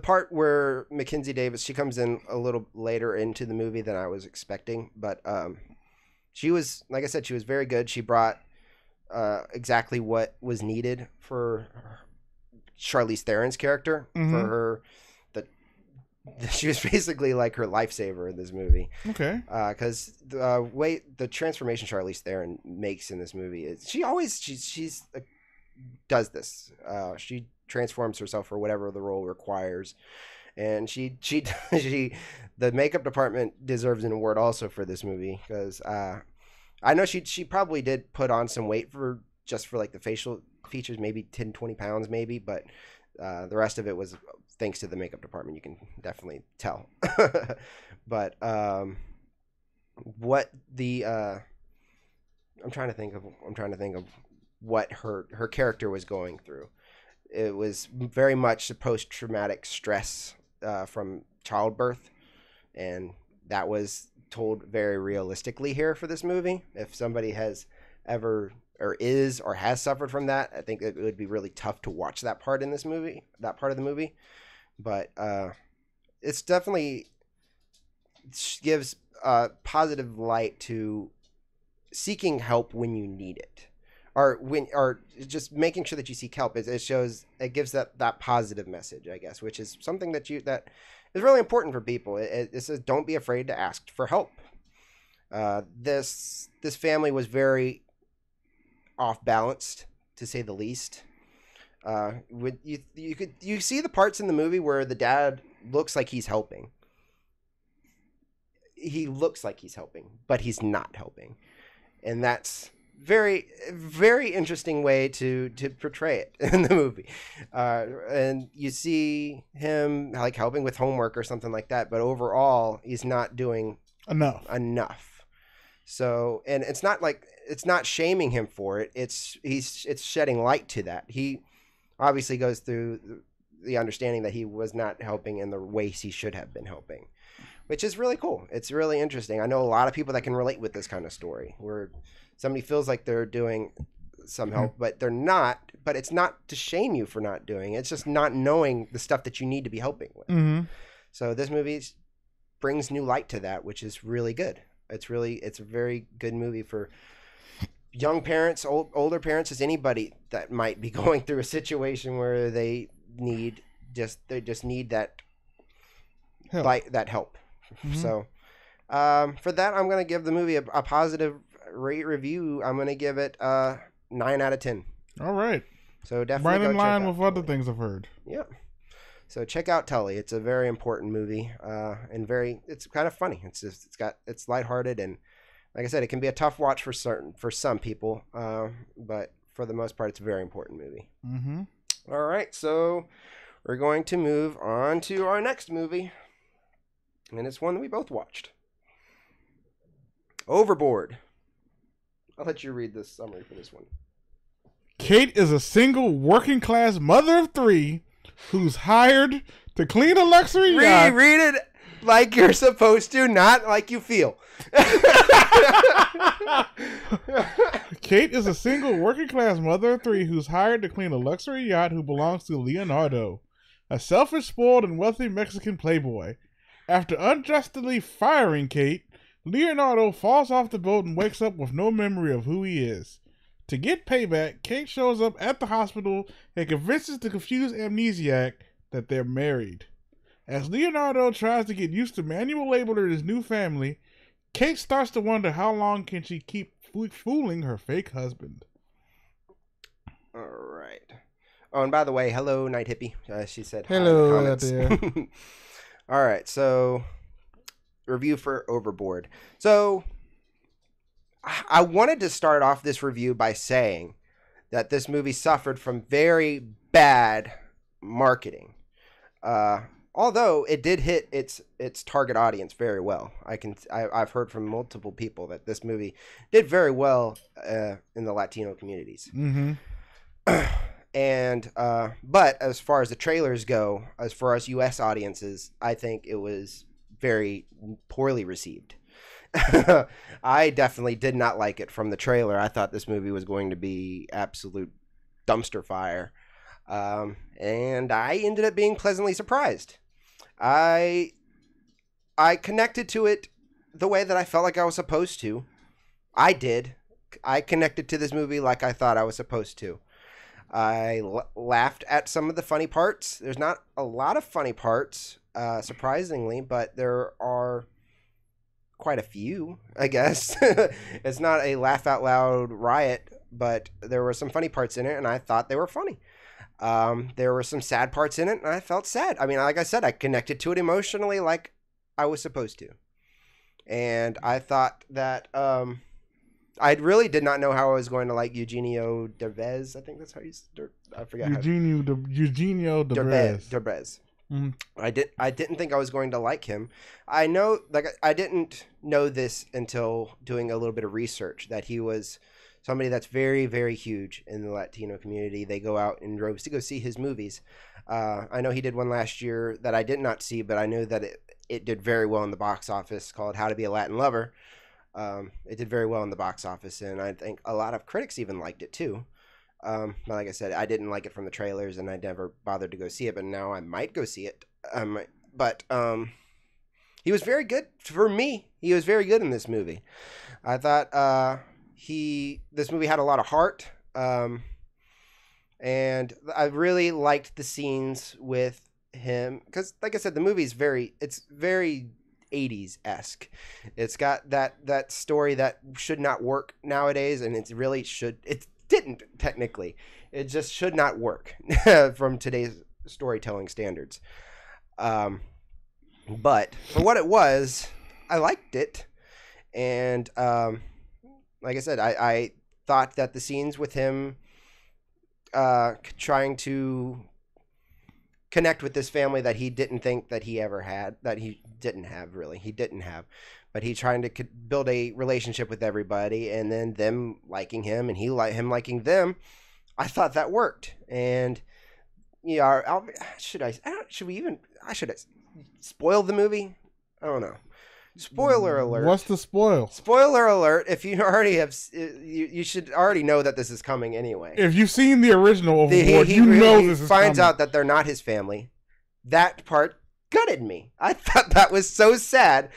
part where Mackenzie Davis, she comes in a little later into the movie than I was expecting, but she was, like I said, she was very good. She brought exactly what was needed for Charlize Theron's character, for her. She was basically like her lifesaver in this movie. Okay. Because the transformation Charlize Theron makes in this movie is she's does this. She transforms herself for whatever the role requires, and she the makeup department deserves an award also for this movie because I know she probably did put on some weight for like the facial features, maybe 10, 20 pounds maybe, but the rest of it was thanks to the makeup department. You can definitely tell. But what the I'm trying to think of what her character was going through. It was very much a post-traumatic stress from childbirth, and that was told very realistically here for this movie. If somebody has ever or is or has suffered from that, I think it would be really tough to watch that part of the movie. But it's definitely gives positive light to seeking help when you need it, or just making sure that you seek help. It gives that positive message, I guess, which is something that is really important for people. It says don't be afraid to ask for help. This family was very off balanced, to say the least. You see the parts in the movie where the dad looks like he's helping. He looks like he's helping, but he's not helping, and that's very, very interesting way to portray it in the movie. And you see him like helping with homework or something like that, but overall he's not doing enough. So, and it's not shaming him for it. It's shedding light to that. He obviously goes through the understanding that he was not helping in the ways he should have been helping, which is really cool. It's really interesting. I know a lot of people that can relate with this kind of story where somebody feels like they're doing some help, but they're not. But it's not to shame you for not doing it. It's just not knowing the stuff that you need to be helping with. Mm-hmm. So this movie brings new light to that, which is really good. It's a very good movie for young parents, older parents, as anybody that might be going through a situation where they need they just need that help. that help. So for that, I'm gonna give the movie a positive review. I'm gonna give it 9 out of 10. All right. So definitely right in line with Tully. other things I've heard. Yeah. So check out Tully. It's a very important movie, and it's kind of funny. It's lighthearted, and like I said, it can be a tough watch for some people, but for the most part, it's a very important movie. All right, so we're going to move on to our next movie, and it's one that we both watched. Overboard. I'll let you read this summary for this one. Kate is a single working-class mother of 3 who's hired to clean a luxury yacht. Read it like you're supposed to, not like you feel. Kate is a single working-class mother of 3 who's hired to clean a luxury yacht who belongs to Leonardo, a selfish, spoiled, and wealthy Mexican playboy. After unjustly firing Kate, Leonardo falls off the boat and wakes up with no memory of who he is. To get payback, Kate shows up at the hospital and convinces the confused amnesiac that they're married. As Leonardo tries to get used to manual labor to his new family, Kate starts to wonder how long can she keep fooling her fake husband. All right. Oh, and by the way, hello, Night Hippie. She said hello out there. All right, so review for Overboard. So I wanted to start off this review by saying that this movie suffered from very bad marketing. Although it did hit its target audience very well. I've heard from multiple people that this movie did very well in the Latino communities. And but as far as the trailers go, as far as U.S. audiences, I think it was very poorly received. I definitely did not like it from the trailer. I thought this movie was going to be absolute dumpster fire. And I ended up being pleasantly surprised. I connected to it the way that I felt like I was supposed to. I did. I connected to this movie like I thought I was supposed to. I laughed at some of the funny parts. There's not a lot of funny parts, surprisingly, but there are quite a few, I guess. It's not a laugh out loud riot, but there were some funny parts in it, and I thought they were funny. There were some sad parts in it, and I felt sad. I mean, like I said, I connected to it emotionally like I was supposed to. And I thought that I really did not know how I was going to like Eugenio Derbez. I think that's how I forget. Eugenio Derbez. Derbez. I didn't think I was going to like him. I didn't know this until doing a little bit of research that he was somebody that's very, very huge in the Latino community. They go out in droves to go see his movies. I know he did one last year that I did not see, but I know that it did very well in the box office, called How to Be a Latin Lover. It did very well in the box office, and I think a lot of critics even liked it too. But like I said, I didn't like it from the trailers, and I never bothered to go see it, but now I might go see it. But he was very good for me. He was very good in this movie. I thought this movie had a lot of heart, and I really liked the scenes with him because, like I said, the movie's very 80s-esque. It's got that story that should not work nowadays, and it didn't technically. It just should not work from today's storytelling standards. But for what it was, I liked it, and like I said, I thought that the scenes with him trying to connect with this family that he didn't think that he ever had, that he didn't have, but he trying to build a relationship with everybody, and then them liking him and him liking them. I thought that worked. And yeah, should I spoil the movie? I don't know. Spoiler alert. What's the spoil? Spoiler alert. If you already have, you should already know that this is coming anyway. If you've seen the original Overboard, you know this is coming. He finds out that they're not his family. That part gutted me. I thought that was so sad,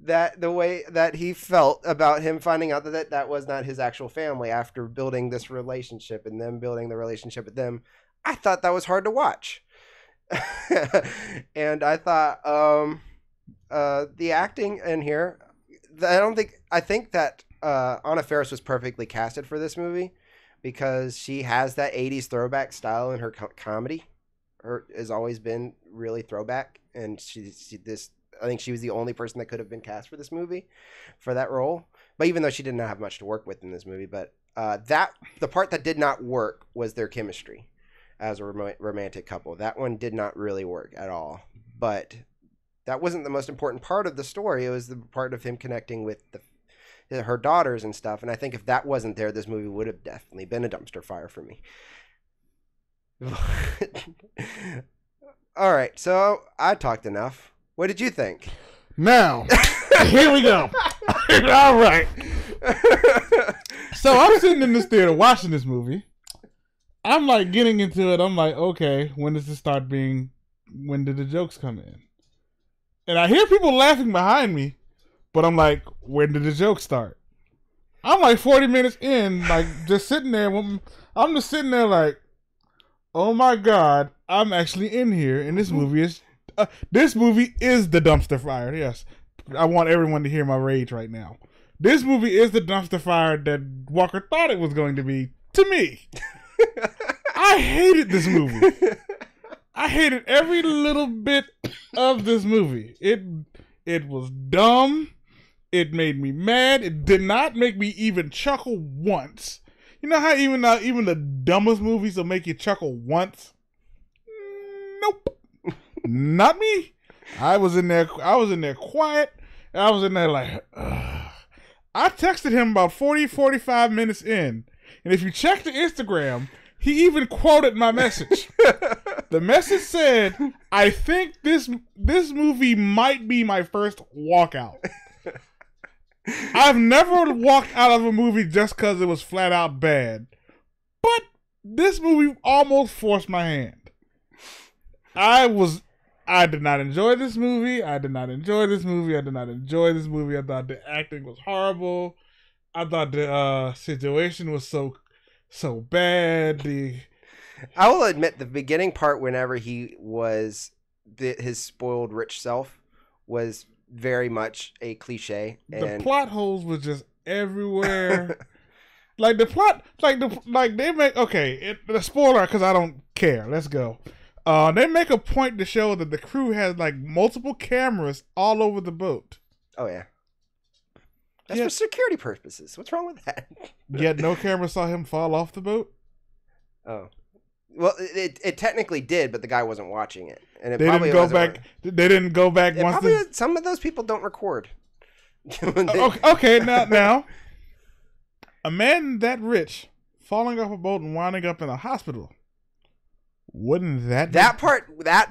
that the way that he felt about him finding out that was not his actual family after building this relationship and them building the relationship with them. I thought that was hard to watch. And I thought the acting in here, I think that Anna Faris was perfectly casted for this movie because she has that 80s throwback style in her comedy. Her has always been really throwback, and I think she was the only person that could have been cast for this movie for that role. But even though she did not have much to work with in this movie, but the part that did not work was their chemistry as a romantic couple. That one did not really work at all. But that wasn't the most important part of the story. It was the part of him connecting with her daughters and stuff. And I think if that wasn't there, this movie would have definitely been a dumpster fire for me. All right, so I talked enough. What did you think? Now, here we go. All right. So I'm sitting in this theater watching this movie. I'm like getting into it. I'm like, okay, when did the jokes come in? And I hear people laughing behind me, but I'm like, when did the jokes start? I'm like 40 minutes in, like just sitting there. I'm just sitting there like, oh my God, I'm actually in here, and this movie is the dumpster fire. Yes, I want everyone to hear my rage right now. This movie is the dumpster fire that Walker thought it was going to be to me. I hated this movie. I hated every little bit of this movie. It was dumb. It made me mad. It did not make me even chuckle once. You know how even the dumbest movies will make you chuckle once? Nope. Not me. I was in there quiet. I was in there like, ugh. I texted him about 45 minutes in. And if you check the Instagram, he even quoted my message. The message said, I think this movie might be my first walkout. I've never walked out of a movie just because it was flat out bad. But this movie almost forced my hand. I did not enjoy this movie. I thought the acting was horrible. I thought the situation was so bad. I will admit the beginning part, whenever he was his spoiled rich self, was very much a cliche. The plot holes was just everywhere. Like the plot, they make the spoiler because I don't care. Let's go. They make a point to show that the crew has like multiple cameras all over the boat. Oh yeah, that's for security purposes. What's wrong with that? Yet no camera saw him fall off the boat. Oh, well, it technically did, but the guy wasn't watching it, and they didn't go back. They didn't go back once. Some of those people don't record. Okay, now, a man that rich falling off a boat and winding up in a hospital. Wouldn't that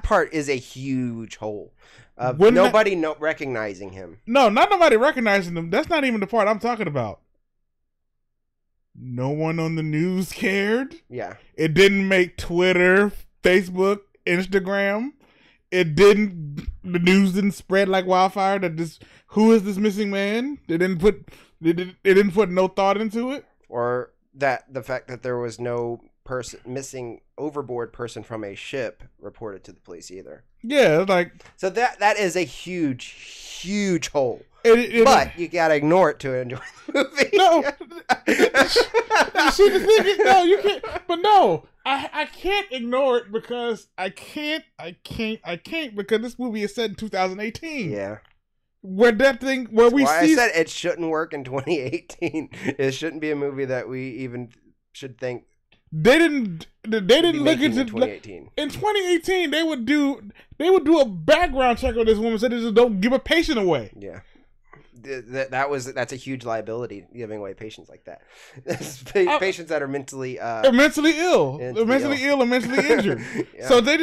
part is a huge hole of nobody recognizing him? No, not nobody recognizing him. That's not even the part I'm talking about. No one on the news cared. Yeah. It didn't make Twitter, Facebook, Instagram. The news didn't spread like wildfire who is this missing man? They didn't put no thought into it. Or that the fact that there was no missing overboard person from a ship reported to the police either. Yeah, so that is a huge hole. But you gotta ignore it to enjoy the movie. No, see the thing is, no, you can't. But no, I can't ignore it because I can't because this movie is set in 2018. Yeah. I said it shouldn't work in 2018. It shouldn't be a movie that we even should think. They didn't look into 2018. In 2018, they would do a background check on this woman, so they just don't give a patient away. Yeah. That's a huge liability, giving away patients like that. Patients that are mentally ill, mentally ill and mentally injured. Yeah. So they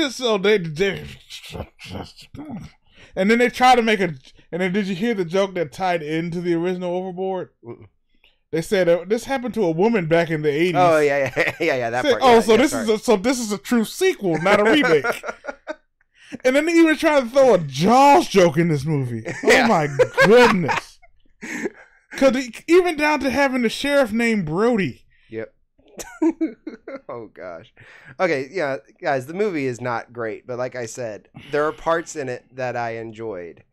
and then they try to make and then did you hear the joke that tied into the original Overboard? Mm-mm. They said this happened to a woman back in the 80s. Oh yeah. That part. Oh, so this is a true sequel, not a remake. And then they even tried to throw a Jaws joke in this movie. Oh my goodness! Because even down to having the sheriff named Brody. Yep. Oh gosh. Okay, yeah, guys, the movie is not great, but like I said, there are parts in it that I enjoyed.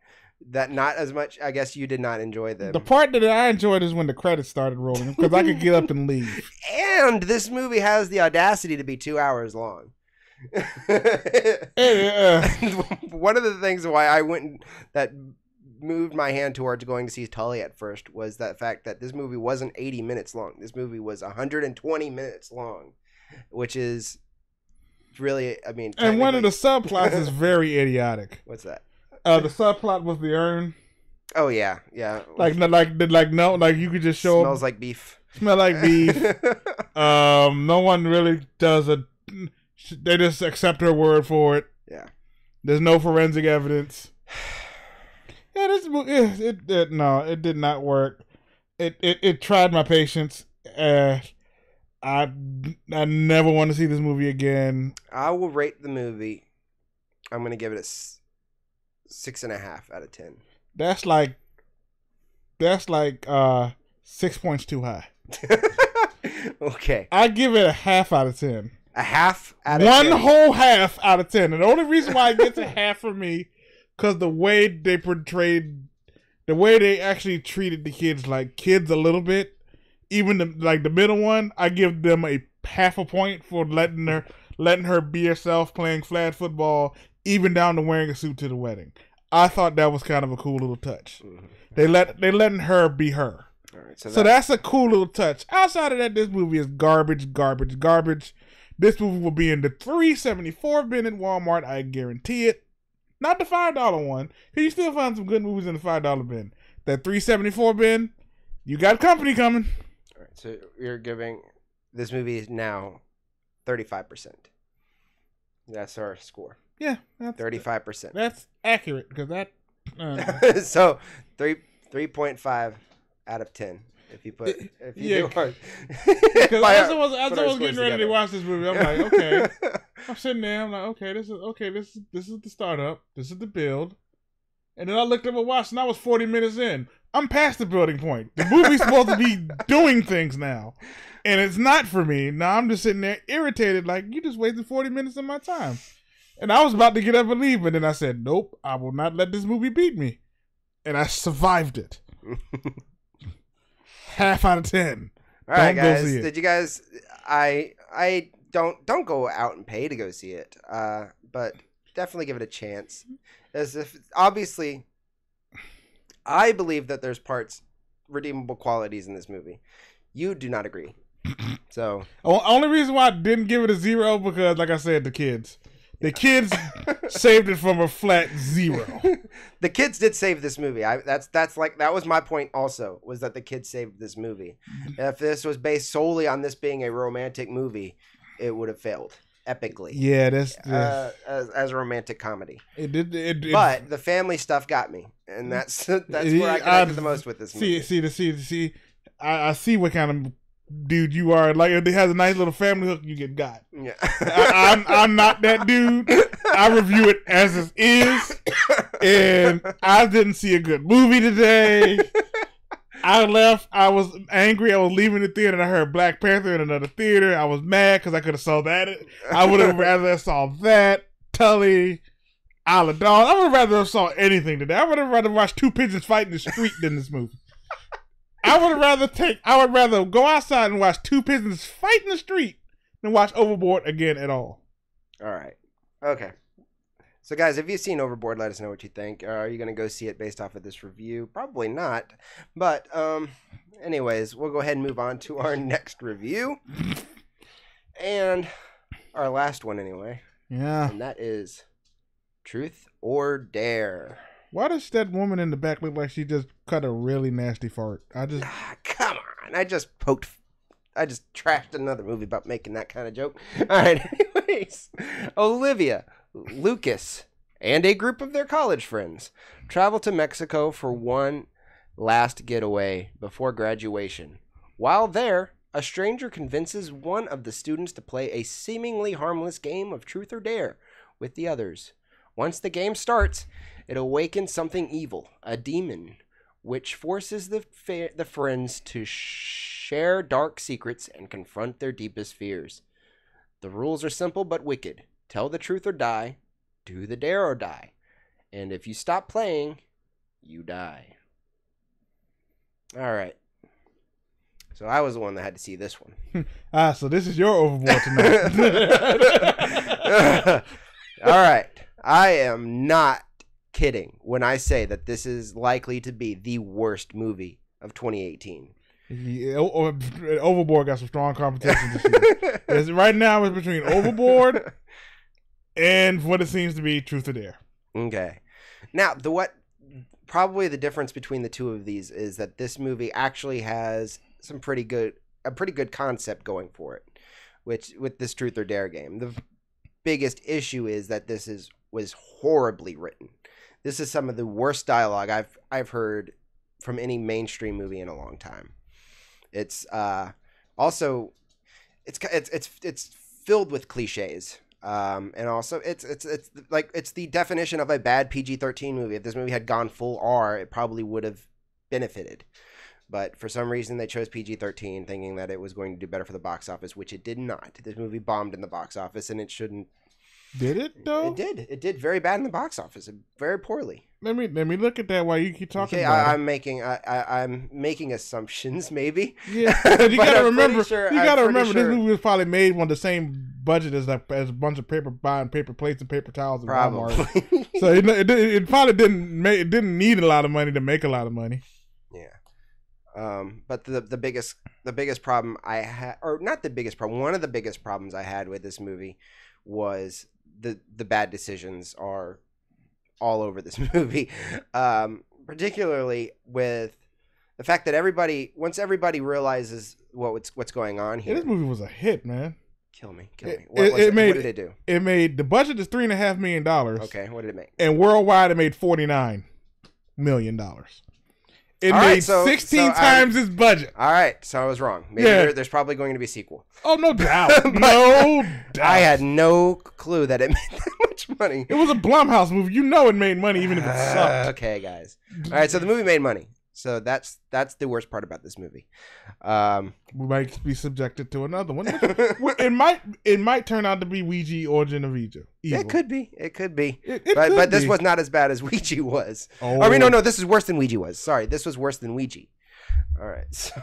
That not as much. I guess you did not enjoy them. The part that I enjoyed is when the credits started rolling because I could get up and leave. And this movie has the audacity to be 2 hours long. One of the things why I went that moved my hand towards going to see Tully at first was that fact that this movie wasn't 80 minutes long. This movie was 120 minutes long, which is really, I mean, and one of the subplots is very idiotic. What's that? The subplot was the urn. Oh yeah. Like you could just show smells like beef. Smell like beef. No one really does a. They just accept her word for it. Yeah. There's no forensic evidence. Yeah, it did not work. It tried my patience. I never want to see this movie again. I will rate the movie. I'm gonna give it a 6.5 out of 10. That's like 6 points too high. Okay. I give it a half out of 10. A half out of 10? One whole half out of 10. And the only reason why it gets a half for me, because the way they actually treated the kids like kids a little bit. Even the middle one, I give them a half a point for letting her be herself, playing flag football, even down to wearing a suit to the wedding. I thought that was kind of a cool little touch. Mm-hmm. They letting her be her. All right, so that's a cool little touch. Outside of that, this movie is garbage. This movie will be in the $3.74 bin at Walmart. I guarantee it. Not the $5 one. Cause you still find some good movies in the $5 bin. That $3.74 bin, you got company coming. All right, so you're giving this movie is now 35%. That's our score. Yeah, 35%. That's accurate because that. So 3.5 out of 10. If you do hard. Because as I was getting ready to watch this movie, I'm like, okay. I'm sitting there. I'm like, okay. This is the startup. This is the build. And then I looked at my watch, and I was 40 minutes in. I'm past the building point. The movie's supposed to be doing things now, and it's not for me. Now I'm just sitting there irritated, like you just wasted 40 minutes of my time. And I was about to get up and leave, but then I said, nope, I will not let this movie beat me. And I survived it. Half out of 10. All right, guys. Did you guys? I don't go out and pay to go see it, but definitely give it a chance. As if obviously, I believe that there's redeemable qualities in this movie. You do not agree. So only reason why I didn't give it a 0 because, like I said, the kids saved it from a flat 0. The kids did save this movie. That was my point also, was that the kids saved this movie. If this was based solely on this being a romantic movie, it would have failed epically. Yeah, that's as a romantic comedy. It did. But the family stuff got me, and that's where I connected the most with this movie. See. I see what kind of dude you are. Like, if it has a nice little family hook, you get got. Yeah. I'm not that dude. I review it as it is, and I didn't see a good movie today. I left. I was angry. I was leaving the theater, and I heard Black Panther in another theater. I was mad because I could have saw that. I would have rather saw that, Tully, Isle of Dawn. I would have rather saw anything today. I would have rather watched two pigeons fight in the street than this movie. I would rather go outside and watch two pigeons fight in the street than watch Overboard again at all. All right. Okay. So, guys, if you've seen Overboard, let us know what you think. Are you going to go see it based off of this review? Probably not. But, anyways, we'll go ahead and move on to our next review. And our last one, anyway. Yeah. And that is Truth or Dare. Why does that woman in the back look like she just cut a really nasty fart? Come on. I just trashed another movie about making that kind of joke. All right. Anyways, Olivia, Lucas, and a group of their college friends travel to Mexico for one last getaway before graduation. While there, a stranger convinces one of the students to play a seemingly harmless game of Truth or Dare with the others. Once the game starts, it awakens something evil, a demon, which forces the friends to share dark secrets and confront their deepest fears. The rules are simple but wicked. Tell the truth or die. Do the dare or die. And if you stop playing, you die. All right. So I was the one that had to see this one. So this is your Overboard tonight. All right. I am not kidding when I say that this is likely to be the worst movie of 2018. Yeah, Overboard got some strong competition this year. Right now it's between Overboard and what it seems to be Truth or Dare. Okay. Now, probably the difference between the two of these is that this movie actually has a pretty good concept going for it, which with this Truth or Dare game. The biggest issue is that was horribly written. This is some of the worst dialogue I've heard from any mainstream movie in a long time. It's also it's filled with cliches. And also it's the definition of a bad PG-13 movie. If this movie had gone full R, it probably would have benefited. But for some reason they chose PG-13 thinking that it was going to do better for the box office, which it did not. This movie bombed in the box office and it shouldn't. Did it though? It did. It did very bad in the box office. Very poorly. Let me look at that while you keep talking. Okay, about I'm making assumptions, maybe. Yeah, you gotta remember. This movie was probably made on the same budget as a bunch of paper plates and paper towels in Walmart. So it probably didn't need a lot of money to make a lot of money. Yeah. But the biggest problem I had, or not the biggest problem, one of the biggest problems I had with this movie was the bad decisions are all over this movie, particularly with the fact that once everybody realizes what's going on here. Yeah, this movie was a hit, man. Kill me. What did it do? It made, the budget is $3.5 million. Okay, what did it make? And worldwide, it made $49 million. It made 16 times its budget. All right, so I was wrong. Maybe there's probably going to be a sequel. Oh, no doubt. No doubt. I had no clue that it made that much money. It was a Blumhouse movie. You know it made money even if it sucked. Okay, guys. All right, so the movie made money. So that's the worst part about this movie. We might be subjected to another one. It might turn out to be Ouija Origin of Evil. It could be. But this was not as bad as Ouija was. Oh. I mean, no, this is worse than Ouija was. Sorry, this was worse than Ouija. All right, so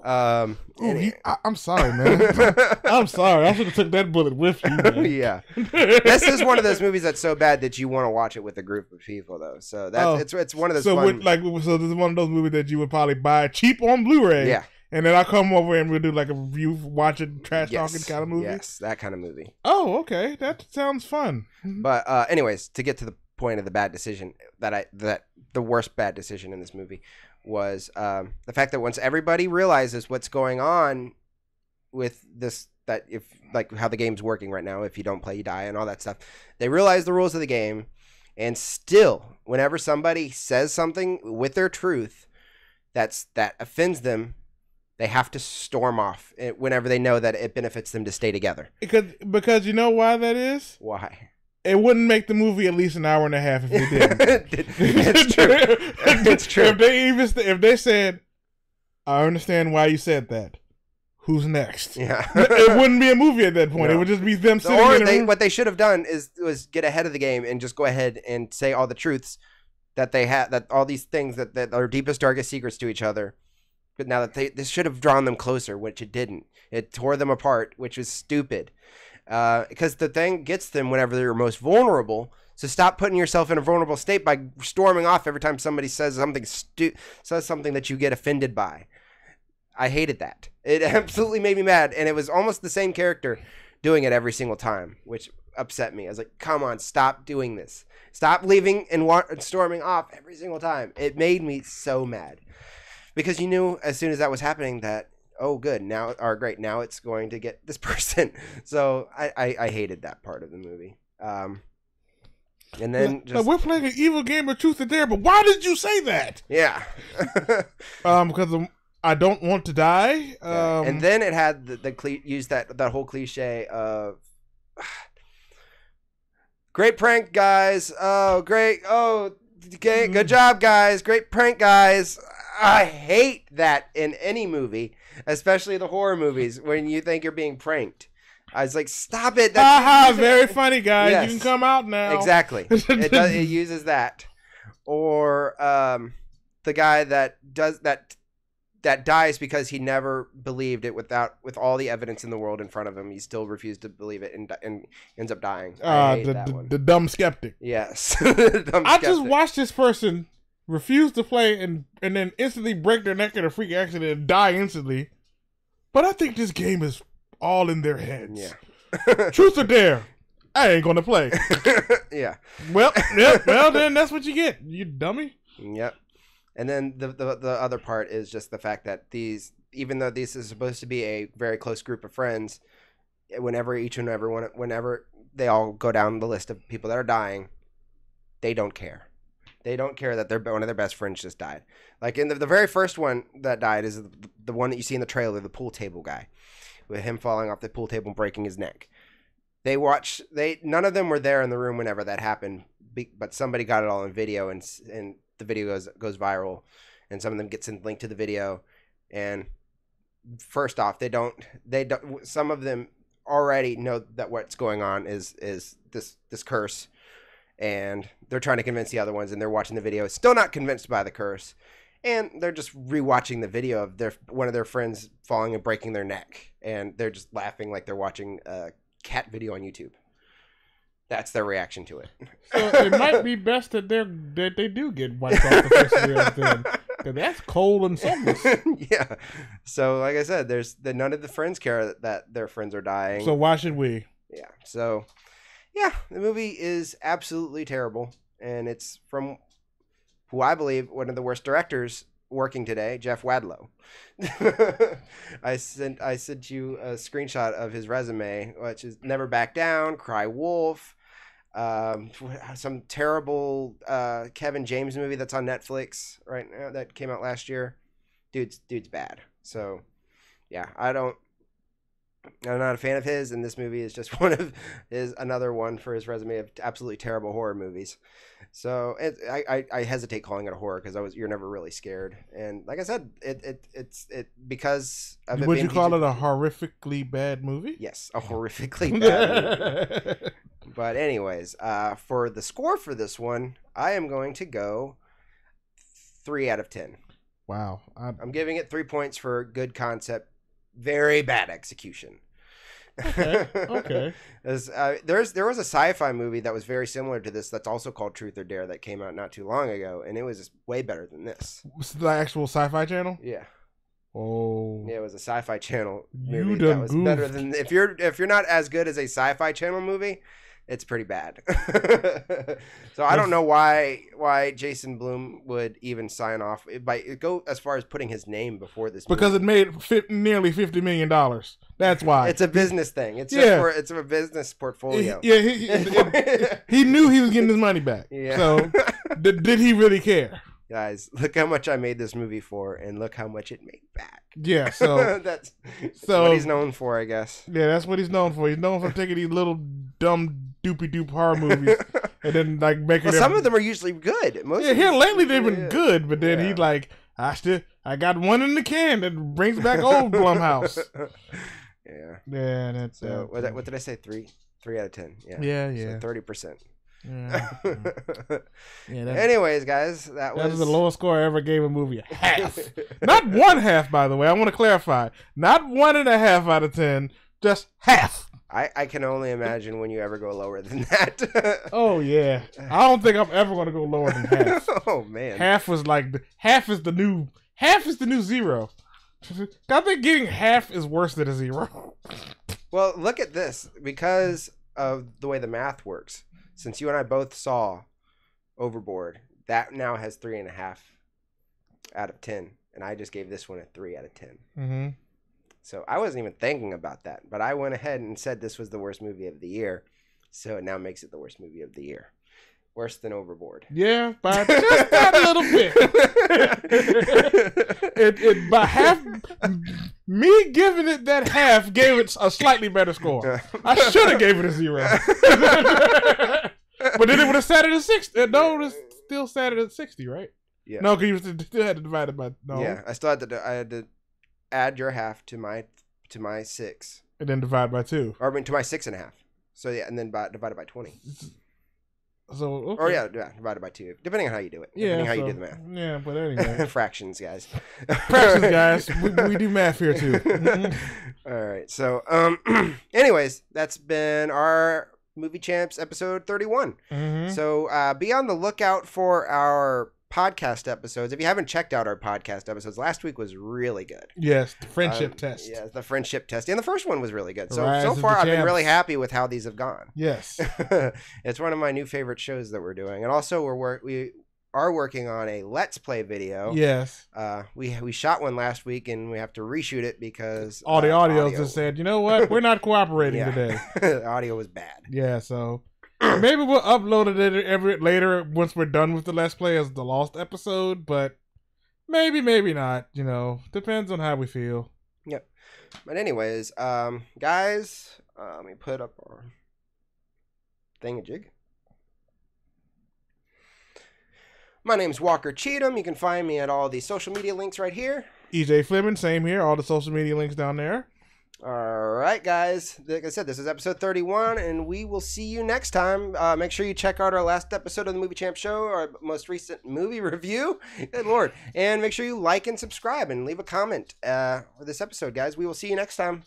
I'm sorry, man. I'm sorry. I should have took that bullet with you, man. Yeah, this is one of those movies that's so bad that you want to watch it with a group of people, though. So it's one of those. So so this is one of those movies that you would probably buy cheap on Blu-ray. Yeah. And then I'll come over and we'll do like a review, watching, trash talking kind of movie. Yes, that kind of movie. Oh, okay, that sounds fun. But anyways, to get to the point of the bad decision, the worst bad decision in this movie was the fact that once everybody realizes what's going on with this, that if like how the game's working right now, if you don't play you die and all that stuff, they realize the rules of the game, and still whenever somebody says something with their truth that offends them, they have to storm off whenever they know that it benefits them to stay together. Because you know why that is? Why? It wouldn't make the movie at least an hour and a half if they didn't. It's true. It's true. If they said, "I understand why you said that. Who's next?" Yeah, it wouldn't be a movie at that point. No. It would just be them sitting in a room. What they should have done was get ahead of the game and just go ahead and say all the truths that they had, that all these things that are deepest, darkest secrets to each other. But now that this should have drawn them closer, which it didn't. It tore them apart, which was stupid. Because the thing gets them whenever they're most vulnerable. So stop putting yourself in a vulnerable state by storming off every time somebody says something that you get offended by. I hated that. It absolutely made me mad, and it was almost the same character doing it every single time, which upset me. I was like, "Come on, stop doing this. Stop leaving and storming off every single time." It made me so mad because you knew as soon as that was happening that, oh, good, now it's going to get this person. So I hated that part of the movie. And then we're playing an evil game of Truth or Dare, but why did you say that? Yeah. Because I don't want to die. And then it had used that whole cliche of great prank, guys. Oh, great. Oh, okay. Good job, guys. Great prank, guys. I hate that in any movie, especially the horror movies, when you think you're being pranked. I was like, stop it. Haha, very funny, guys. Yes. You can come out now. Exactly. It uses that. Or the guy that does that dies because he never believed it with all the evidence in the world in front of him. He still refused to believe it and ends up dying. The dumb skeptic. Yes. I just watched this person refuse to play and then instantly break their neck in a freak accident and die instantly. But I think this game is all in their heads. Yeah. Truth or dare? I ain't gonna play. Yeah. Well, then that's what you get. You dummy. Yep. And then the other part is just the fact that even though this is supposed to be a very close group of friends, whenever they all go down the list of people that are dying, they don't care. They don't care that one of their best friends just died. Like in the very first one that died is the one that you see in the trailer, the pool table guy, with him falling off the pool table and breaking his neck. None of them were there in the room whenever that happened, but somebody got it all in video, and the video goes viral, and some of them gets linked to the video. And first off, they don't. Some of them already know that what's going on is this curse, and they're trying to convince the other ones, and they're watching the video, still not convinced by the curse, and they're just rewatching the video of one of their friends falling and breaking their neck, and they're just laughing like they're watching a cat video on YouTube. That's their reaction to it. So it might be best that they do get wiped off the face of the earth then. Because that's cold and soulless. Yeah. So like I said, none of the friends care that their friends are dying. So why should we? Yeah. So yeah, the movie is absolutely terrible, and it's from who I believe one of the worst directors working today, Jeff Wadlow. I sent you a screenshot of his resume, which is Never Back Down, Cry Wolf, some terrible Kevin James movie that's on Netflix right now that came out last year. Dude's bad. So yeah, I'm not a fan of his, and this movie is just another one for his resume of absolutely terrible horror movies. So I hesitate calling it a horror because you're never really scared, and like I said, it's because of would you call it a horrifically bad movie? Yes, a horrifically bad movie. But anyways, for the score for this one, I am going to go 3 out of 10. Wow, I'm giving it 3 points for good concept. Very bad execution. Okay. There was a sci-fi movie that was very similar to this that's also called Truth or Dare that came out not too long ago, and it was just way better than this. Was it the actual Sci-Fi Channel? Yeah. Oh. Yeah, it was a Sci-Fi Channel movie that was better than if you're not as good as a Sci-Fi Channel movie, it's pretty bad. So I don't know why Jason Blum would even sign off go as far as putting his name before this movie. Because it made nearly $50 million. That's why. It's a business thing. It's it's a business portfolio. He knew he was getting his money back. Yeah. So did he really care? Guys, look how much I made this movie for, and look how much it made back. Yeah, so that's what he's known for, I guess. Yeah, that's what he's known for. He's known for taking these little dumb doopy doop horror movies and then like making them. Some of them are usually good. Lately they've been good, but then he's like, I got one in the can that brings back old Blumhouse. Yeah. Yeah, that's so. What did I say? 3 out of 10. Yeah. Yeah. So 30%. Yeah. Anyways, guys, that was the lowest score I ever gave a movie. Half. Not 1/2, by the way. I want to clarify. Not 1.5 out of 10. Just half. I can only imagine when you ever go lower than that. Oh yeah. I don't think I'm ever gonna go lower than half. Oh man. Half is the new 0. I think getting half is worse than a 0. Well, look at this. Because of the way the math works. Since you and I both saw Overboard, that now has 3.5 out of 10, and I just gave this one a 3 out of 10. Mm-hmm. So I wasn't even thinking about that, but I went ahead and said this was the worst movie of the year, so it now makes it the worst movie of the year. Worse than Overboard. Yeah, by just that little bit. it by half. Me giving it that half gave it a slightly better score. I should have gave it a 0. But then it would have sat at a 60. No, it would have still sat at a 60, right? Yeah. No, because you still had to divide it by no. Yeah, I still had to. I had to add your half to my 6, and then divide by 2, or I mean to my 6.5. So yeah, and then divided by 20. So okay. Or yeah, divided by 2, depending on how you do it. Depending on how you do the math. Yeah, but anyway, fractions, guys. Fractions, guys. We do math here too. All right. So, anyways, that's been our Movie Champs episode 31. So be on the lookout for our podcast episodes. If you haven't checked out our podcast episodes, last week was really good. Yes, the friendship test. Yeah, the friendship test. And the first one was really good. So far, I've been really happy with how these have gone. Yes. It's one of my new favorite shows that we're doing. And also, we are working on a Let's Play video. Yes. We shot one last week, and we have to reshoot it because all the audio just said, you know what? We're not cooperating today. The audio was bad. Yeah, so maybe we'll upload it later once we're done with the Let's Play as the lost episode, but maybe not. You know, depends on how we feel. Yep. But anyways, guys, let me put up our thingamajig. My name's Zakary Cheatham. You can find me at all the social media links right here. EJ Flemming, same here. All the social media links down there. All right, guys. Like I said, this is episode 31, and we will see you next time. Make sure you check out our last episode of the Movie Champ Show, our most recent movie review. Good Lord. And make sure you like and subscribe and leave a comment for this episode, guys. We will see you next time.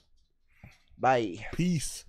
Bye. Peace.